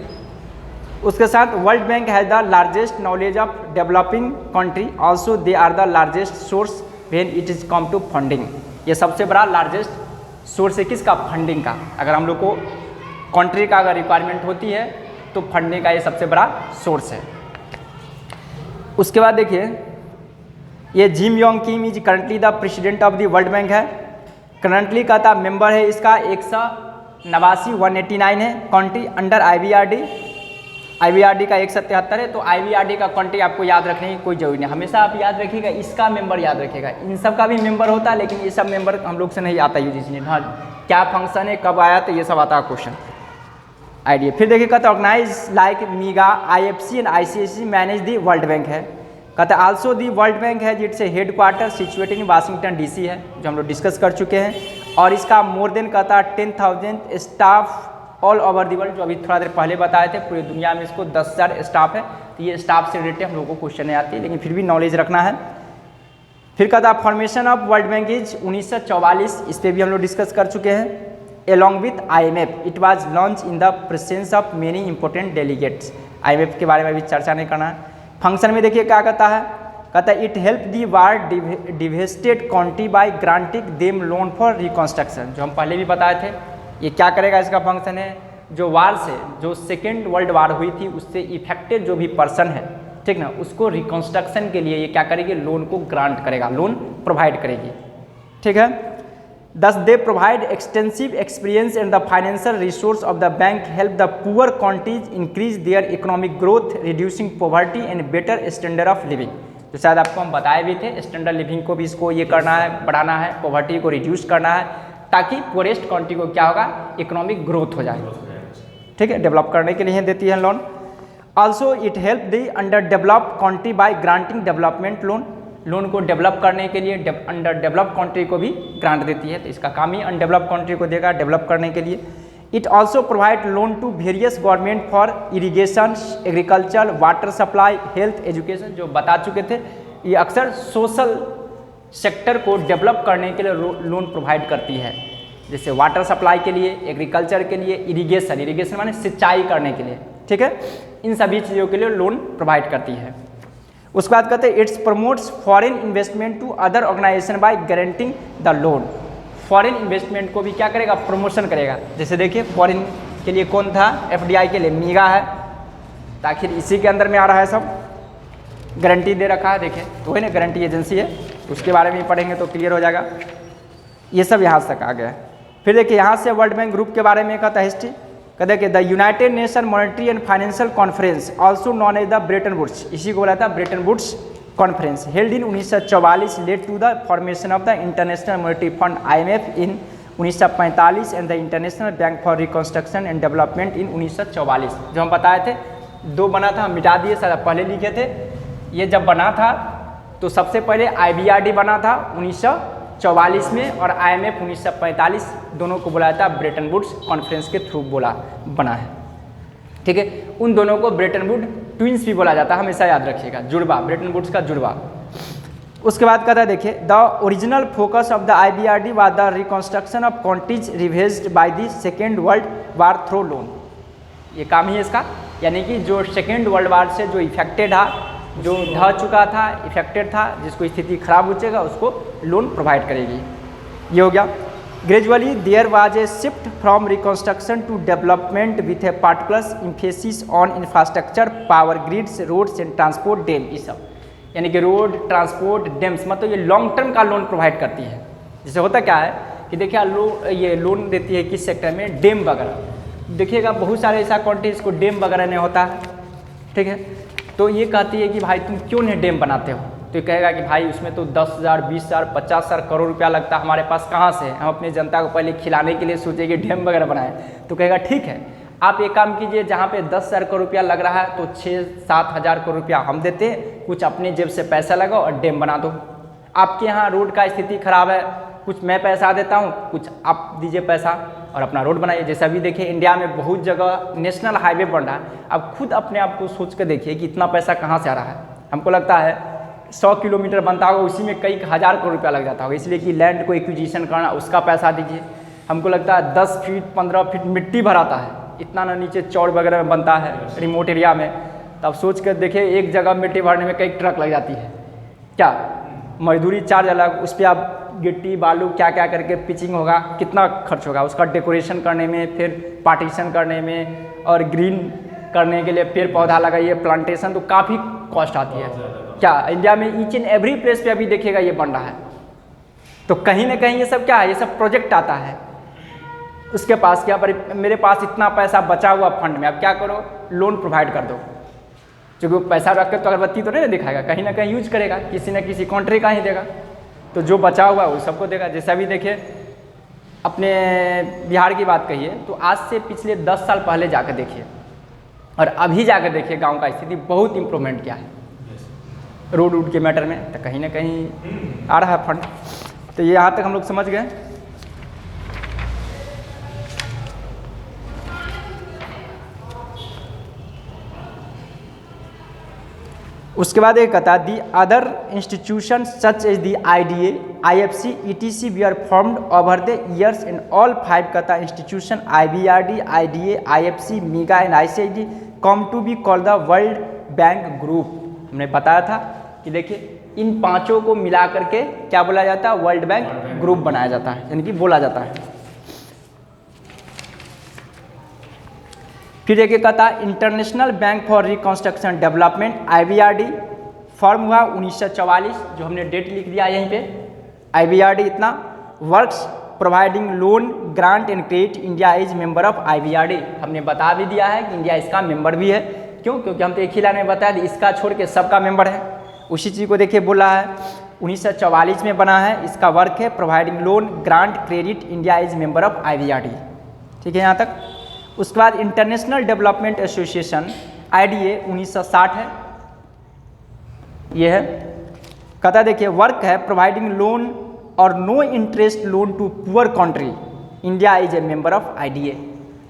उसके साथ World Bank has the largest knowledge of developing country, also they are the largest source when it is come to funding. ये सबसे बड़ा लार्जेस्ट सोर्स है किसका, फंडिंग का। अगर हम लोग को कंट्री का अगर रिक्वायरमेंट होती है तो फंडिंग का ये सबसे बड़ा सोर्स है। उसके बाद देखिए ये Jim Yong Kim is currently the president of the World Bank है। करंटली कहता मेंबर है इसका 189 है। कंट्री अंडर IBRD का 173 है। तो IBRD का कंट्री आपको याद रखने की कोई जरूरी नहीं, हमेशा आप याद रखिएगा इसका मेंबर याद रखिएगा। इन सब का भी मेंबर होता है लेकिन ये सब मेंबर हम लोग से नहीं आता यूजीसी ने। हाँ, क्या फंक्शन है, कब आया, तो ये सब आता है क्वेश्चन आइडिया। फिर देखिए कहता organize like MIGA IFC and ICICI manage the World Bank है। कहता है आल्सो दी वर्ल्ड बैंक है जिट से head quarter situated in Washington DC है, जो हम लोग डिस्कस कर चुके हैं। और इसका मोर देन कहता है 10,000 staff all over the world, जो अभी थोड़ा देर पहले बताए थे, पूरी दुनिया में इसको 10,000 स्टाफ है। तो ये स्टाफ से रिलेटेड हम लोगों को क्वेश्चन नहीं आती है, लेकिन फिर भी नॉलेज रखना है। फिर कहता है formation of world Bank is 1944, इस पर भी हम लोग डिस्कस कर चुके हैं। Along with IMF it was launch in the presence of many important delegates. IMF के बारे में भी चर्चा नहीं करना है। फंक्शन में देखिए क्या कहता है, कहता है it help the war devastated country by granting them loan for reconstruction, जो हम पहले भी बताए थे। ये क्या करेगा, इसका फंक्शन है जो वार से, जो सेकेंड वर्ल्ड वार हुई थी उससे इफेक्टेड जो भी पर्सन है, ठीक ना, उसको रिकंस्ट्रक्शन के लिए ये क्या करेगी, लोन को ग्रांट करेगा, लोन प्रोवाइड करेगी, ठीक है। Thus they provide extensive experience and the financial resource of the bank help the poor countries increase their economic growth, reducing poverty and better standard of living। जो शायद आपको हम बताए भी थे, स्टैंडर्ड लिविंग को भी इसको ये करना है, बढ़ाना है, पॉवर्टी को रिड्यूस करना है, ताकि पुअरेस्ट कंट्री को क्या होगा, इकोनॉमिक ग्रोथ हो जाए, ठीक है, डेवलप करने के लिए देती है loan. Also it help the under develop country by granting development loan, loan को डेवलप करने के लिए अंडर डेवलप कंट्री को भी ग्रांट देती है। तो इसका काम ही अनडेवलप कंट्री को देगा डेवलप करने के लिए। It also provide loan to various government for irrigation, agriculture, water supply, health, education, जो बता चुके थे। ये अक्सर सोशल सेक्टर को डेवलप करने के लिए लोन प्रोवाइड करती है, जैसे वाटर सप्लाई के लिए, एग्रीकल्चर के लिए, इरीगेशन माने सिंचाई करने के लिए, ठीक है, इन सभी चीज़ों के लिए लोन प्रोवाइड करती है। उसके बाद कहते हैं it's promotes foreign investment to other organization by guaranteeing the loan, foreign investment को भी क्या करेगा, प्रमोशन करेगा। जैसे देखिए फॉरेन के लिए कौन था, FDI के लिए मीगा है, तो आखिर इसी के अंदर में आ रहा है, सब गारंटी दे रखा है, देखें तो है ना, गारंटी एजेंसी है, तो उसके बारे में पढ़ेंगे तो क्लियर हो जाएगा। ये सब यहाँ तक आ गया। फिर देखिए यहाँ से वर्ल्ड बैंक ग्रुप के बारे में कहता है हिस्ट्री, कहते हैं कि the United Nation Monetary and Financial Conference also known as the Bretton Woods, इसी को बोला था Bretton Woods conference, held in 1944 led to the formation of the International Monetary Fund IMF in 1945 and the International Bank for Reconstruction and Development in 1944। जो हम बताए थे दो बना था, हम मिटा दिए, सारा पहले लिखे थे। ये जब बना था तो सबसे पहले IBRD बना था 1944 में और IMF 1945, दोनों को बुलाया था ब्रेटन वुड्स कॉन्फ्रेंस के थ्रू बना है, ठीक है। उन दोनों को ब्रेटन वुड ट्विंस भी बोला जाता है, हमेशा याद रखिएगा, जुड़वा, ब्रेटन वुड्स का जुड़वा। उसके बाद कहता है देखिए the original focus of the IBRD was the reconstruction of countries ravaged by the second world war through loan, ये काम ही है इसका, यानी कि जो सेकेंड वर्ल्ड वार से जो इफेक्टेड था, जो ढह चुका था, इफेक्टेड था, जिसको स्थिति खराब हो जाएगा उसको लोन प्रोवाइड करेगी। ये हो गया। Gradually there was a shift from reconstruction to development with a particular emphasis on infrastructure, power grids, roads and transport, dam, ये सब, यानी कि रोड, ट्रांसपोर्ट, डैम्स, मतलब ये लॉन्ग टर्म का लोन प्रोवाइड करती है। जैसे होता क्या है कि देखिए ये लोन देती है किस सेक्टर में, डैम वगैरह। देखिएगा बहुत सारे ऐसा कंट्रीज को डैम वगैरह नहीं होता है, ठीक है, तो ये कहती है कि भाई तुम क्यों नहीं डैम बनाते हो, तो ये कहेगा कि भाई उसमें तो 10,000, 20,000, 50,000 करोड़ रुपया लगता है, हमारे पास कहाँ से, हम अपनी जनता को पहले खिलाने के लिए सोचेंगे डैम वगैरह बनाए। तो कहेगा ठीक है, आप एक काम कीजिए, जहाँ पे 10,000 करोड़ रुपया लग रहा है तो 6-7 हज़ार करोड़ रुपया हम देते हैं, कुछ अपने जेब से पैसा लगाओ और डैम बना दो। आपके यहाँ रोड का स्थिति खराब है, कुछ मैं पैसा देता हूँ, कुछ आप दीजिए पैसा और अपना रोड बनाइए। जैसे अभी देखिए इंडिया में बहुत जगह नेशनल हाईवे बन रहा है, अब खुद अपने आप को सोच कर देखिए कि इतना पैसा कहाँ से आ रहा है। हमको लगता है 100 किलोमीटर बनता होगा, उसी में कई हज़ार करोड़ रुपया लग जाता होगा, इसलिए कि लैंड को एक्विजिशन करना, उसका पैसा दीजिए। हमको लगता है 10 फीट 15 फीट मिट्टी भराता है, इतना ना नीचे चौड़ वगैरह में बनता है रिमोट एरिया में, तब सोच कर देखिए एक जगह मिट्टी भरने में कई ट्रक लग जाती है, क्या मजदूरी चार्ज अलग, उस पर आप गिट्टी बालू क्या क्या करके पिचिंग होगा, कितना खर्च होगा, उसका डेकोरेशन करने में, फिर पार्टीशन करने में और ग्रीन करने के लिए पेड़ पौधा लगाइए, प्लांटेशन, तो काफ़ी कॉस्ट आती है। क्या इंडिया में ईच एंड एवरी प्लेस पे अभी देखिएगा ये बन रहा है। तो कहीं ना कहीं ये सब क्या है, ये सब प्रोजेक्ट आता है। उसके पास क्या, मेरे पास इतना पैसा बचा हुआ फंड में, अब क्या करो, लोन प्रोवाइड कर दो। क्योंकि वो पैसा रख कर तो अगरबत्ती तो नहीं दिखाएगा, कहीं ना कहीं यूज करेगा, किसी न किसी कंट्री का ही देगा। तो जो बचा हुआ है वो सबको देगा। जैसे अभी देखिए अपने बिहार की बात कहिए तो आज से पिछले 10 साल पहले जाकर देखिए और अभी जाकर देखिए गांव का स्थिति बहुत इम्प्रूवमेंट किया है रोड वूड के मैटर में। तो कहीं ना कहीं आ रहा है फंड। तो ये यहाँ तक हम लोग समझ गए। उसके बाद एक कहता है the other institution such as the IDA, IFC, ETC we are formed over the years in all 5 कहता institution IBRD, IDA, IFC, MEGA and ICID come to be called the World Bank Group. हमने बताया था कि देखिए इन पांचों को मिला करके क्या बोला जाता है, वर्ल्ड बैंक ग्रुप बनाया जाता है, यानी कि बोला जाता है। फिर एक कहता है international Bank for reconstruction development IBRD form हुआ 1944, जो हमने डेट लिख दिया यहीं पे। IBRD इतना works providing loan grant and credit, India is member of IBRD। हमने बता भी दिया है कि इंडिया इसका मेंबर भी है। क्यों? क्योंकि हम तो एक ही लाइन में बताया था, इसका छोड़ के सबका मेंबर है। उसी चीज़ को देखिए बोला है 1944 में बना है, इसका वर्क है providing loan grant credit, India is member of IBRD। ठीक है यहाँ तक। उसके बाद इंटरनेशनल डेवलपमेंट एसोसिएशन IDA 1960 है, ये है। कहता देखिए वर्क है प्रोवाइडिंग लोन और no interest loan to poor country, India is a member of IDA,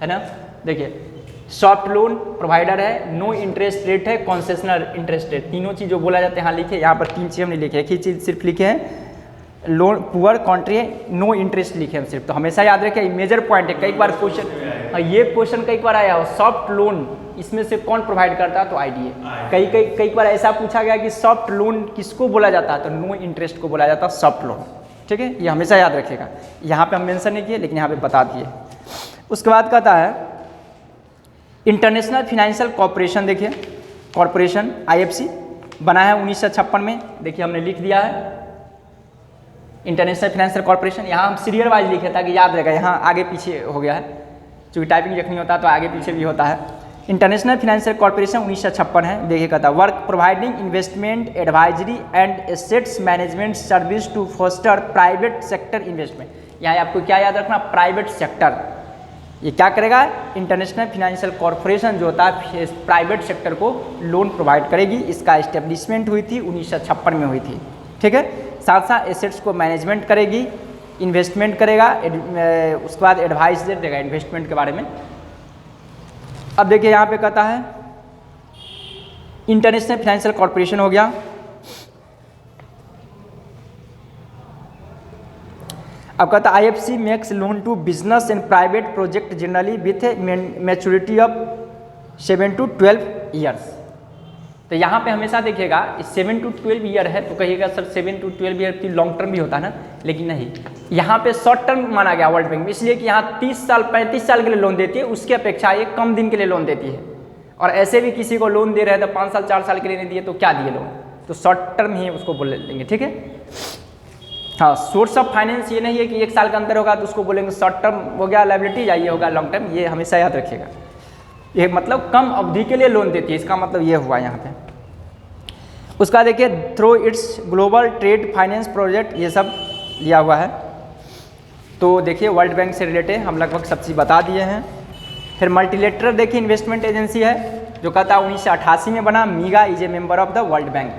है ना। देखिए सॉफ्ट लोन प्रोवाइडर है, नो इंटरेस्ट रेट है, कॉन्सेशनल इंटरेस्ट रेट, तीनों चीज़ जो बोला जाता है यहाँ लिखे। यहाँ पर 3 चीज़ हमने लिखे, एक ही चीज़ सिर्फ लिखे हैं, लोन पुअर कंट्री है, नो इंटरेस्ट लिखे हम सिर्फ। तो हमेशा याद रखें मेजर पॉइंट है, कई बार क्वेश्चन, ये क्वेश्चन कई बार आया हो, सॉफ्ट लोन इसमें से कौन प्रोवाइड करता है, तो IDA। कई बार ऐसा पूछा गया कि सॉफ्ट लोन किसको बोला जाता है, तो नो इंटरेस्ट को बोला जाता है सॉफ्ट लोन। ठीक है, ये हमेशा याद रखिएगा। यहाँ पे हम मेंशन नहीं किए लेकिन यहाँ पे बता दिए। उसके बाद कहता है इंटरनेशनल फाइनेंशियल कॉर्पोरेशन, देखिए कॉर्पोरेशन IFC बना है 1956 में, देखिए हमने लिख दिया है इंटरनेशनल फाइनेंशियल कॉर्पोरेशन। यहाँ हम सीरियल वाइज लिखे ताकि याद रहेगा, यहाँ आगे पीछे हो गया है, क्योंकि टाइपिंग जखनी होता है तो आगे पीछे भी होता है। इंटरनेशनल फाइनेंशियल कॉर्पोरेशन 1956 है। देखिए कहता है work providing investment advisory and assets management service to foster private sector investment. यहाँ आपको क्या याद रखना, प्राइवेट सेक्टर। ये क्या करेगा, इंटरनेशनल फाइनेंशियल कॉर्पोरेशन जो होता है प्राइवेट सेक्टर को लोन प्रोवाइड करेगी। इसका इस्टेब्लिशमेंट हुई थी 1956 में हुई थी। ठीक है, साथ साथ एसेट्स को मैनेजमेंट करेगी, इन्वेस्टमेंट करेगा, उसके बाद एडवाइस देगा इन्वेस्टमेंट के बारे में। अब देखिए यहाँ पे कहता है इंटरनेशनल फाइनेंशियल कॉर्पोरेशन हो गया। अब कहता है IFC makes loan to business and private project generally with maturity of 7 to 12 years. तो यहाँ पे हमेशा देखिएगा 7 to 12 ईयर है तो कहिएगा सर 7 to 12 ईयर की लॉन्ग टर्म भी होता है ना, लेकिन नहीं, यहाँ पे शॉर्ट टर्म माना गया वर्ल्ड बैंक में, इसलिए कि यहाँ 30 साल 35 साल के लिए लोन देती है, उसकी अपेक्षा ये कम दिन के लिए लोन देती है। और ऐसे भी किसी को लोन दे रहे हैं तो 5 साल 4 साल के लिए नहीं दिए तो क्या दिए लोन, तो शॉर्ट टर्म ही उसको बोल लेंगे। ठीक है, हाँ, सोर्स ऑफ फाइनेंस ये नहीं है कि 1 साल का अंतर होगा तो उसको बोलेंगे शॉर्ट टर्म हो गया लायबिलिटी, या ये होगा लॉन्ग टर्म। ये हमेशा याद रखिएगा, ये मतलब कम अवधि के लिए लोन देती है, इसका मतलब ये हुआ यहाँ पे। उसका देखिए through it's global trade finance project, ये सब लिया हुआ है। तो देखिए वर्ल्ड बैंक से रिलेटेड हम लगभग सब चीज़ बता दिए हैं। फिर मल्टीलेटरल देखिए इन्वेस्टमेंट एजेंसी है जो कहता है 1988 में बना, MIGA is a member of the World Bank.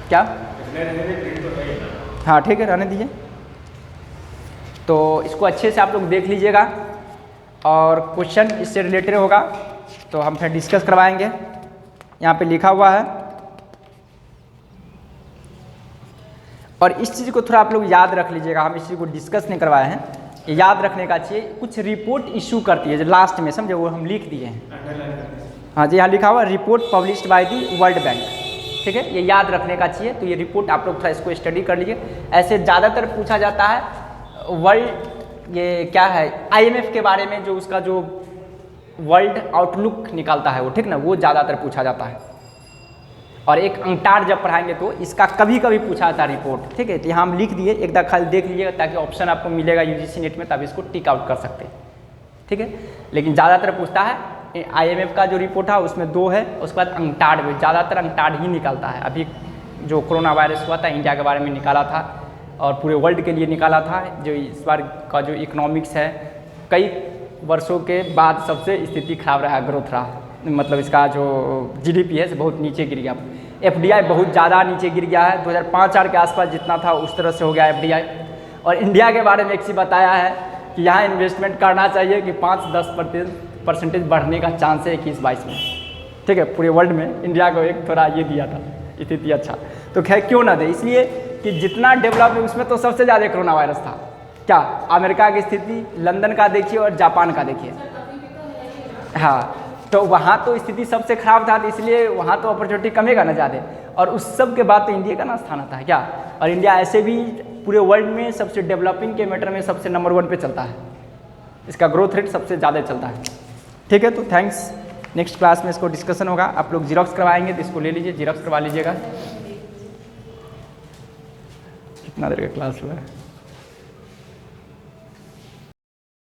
क्या, हाँ ठीक है, रहने दीजिए। तो इसको अच्छे से आप लोग देख लीजिएगा और क्वेश्चन इससे रिलेटेड होगा तो हम फिर डिस्कस करवाएंगे। यहाँ पे लिखा हुआ है और इस चीज़ को थोड़ा आप लोग याद रख लीजिएगा, हम इस चीज़ को डिस्कस नहीं करवाए हैं, ये याद रखने का चाहिए। कुछ रिपोर्ट इशू करती है जो लास्ट में, समझे, वो हम लिख दिए हैं। हाँ जी, यहाँ लिखा हुआ report published by the World bank. ठीक है, ये याद रखने का चाहिए। तो ये रिपोर्ट आप लोग थोड़ा इसको स्टडी कर लीजिए। ऐसे ज़्यादातर पूछा जाता है वर्ल्ड, ये क्या है, IMF के बारे में, जो उसका जो वर्ल्ड आउटलुक निकालता है वो, ठीक ना, वो ज़्यादातर पूछा जाता है। और एक अंकटाड जब पढ़ाएंगे तो इसका कभी कभी पूछा था रिपोर्ट, ठीक है। तो यहाँ हम लिख दिए, एक दफ़ा खाली देख लीजिएगा ताकि ऑप्शन आपको मिलेगा यूजीसी नेट में, तब इसको टिक आउट कर सकते हैं, ठीक है। लेकिन ज़्यादातर पूछता है IMF का जो रिपोर्ट है उसमें 2 है, उसके बाद अंकटाड में ज़्यादातर अंकटाड ही निकालता है। अभी जो कोरोना वायरस हुआ था इंडिया के बारे में निकाला था और पूरे वर्ल्ड के लिए निकाला था। जो इस बार का जो इकोनॉमिक्स है कई वर्षों के बाद सबसे स्थिति खराब रहा, ग्रोथ रहा, मतलब इसका जो GDP है बहुत नीचे गिर गया। FDI बहुत ज़्यादा नीचे गिर गया है, 2005-4 के आसपास जितना था उस तरह से हो गया FDI। और इंडिया के बारे में एक चीज़ बताया है कि यहाँ इन्वेस्टमेंट करना चाहिए कि 5-10% बढ़ने का चांस है 21-22 में, ठीक है। पूरे वर्ल्ड में इंडिया को एक थोड़ा ये दिया था स्थिति अच्छा, तो खैर क्यों ना दे, इसलिए कि जितना डेवलप है उसमें तो सबसे ज़्यादा कोरोना वायरस था। क्या अमेरिका की स्थिति, लंदन का देखिए और जापान का देखिए, हाँ, तो वहाँ तो स्थिति सबसे खराब था, तो इसलिए वहाँ तो अपॉर्चुनिटी कमेगा ना ज़्यादा। और उस सब के बाद तो इंडिया का ना स्थान आता है क्या, और इंडिया ऐसे भी पूरे वर्ल्ड में सबसे डेवलपिंग के मैटर में सबसे नंबर 1 पे चलता है, इसका ग्रोथ रेट सबसे ज़्यादा चलता है, ठीक है। तो थैंक्स, नेक्स्ट क्लास में इसको डिस्कशन होगा। आप लोग जीरोक्स करवाएंगे तो इसको ले लीजिए, जीरोक्स करवा लीजिएगा। कितना देर का क्लास हुआ है?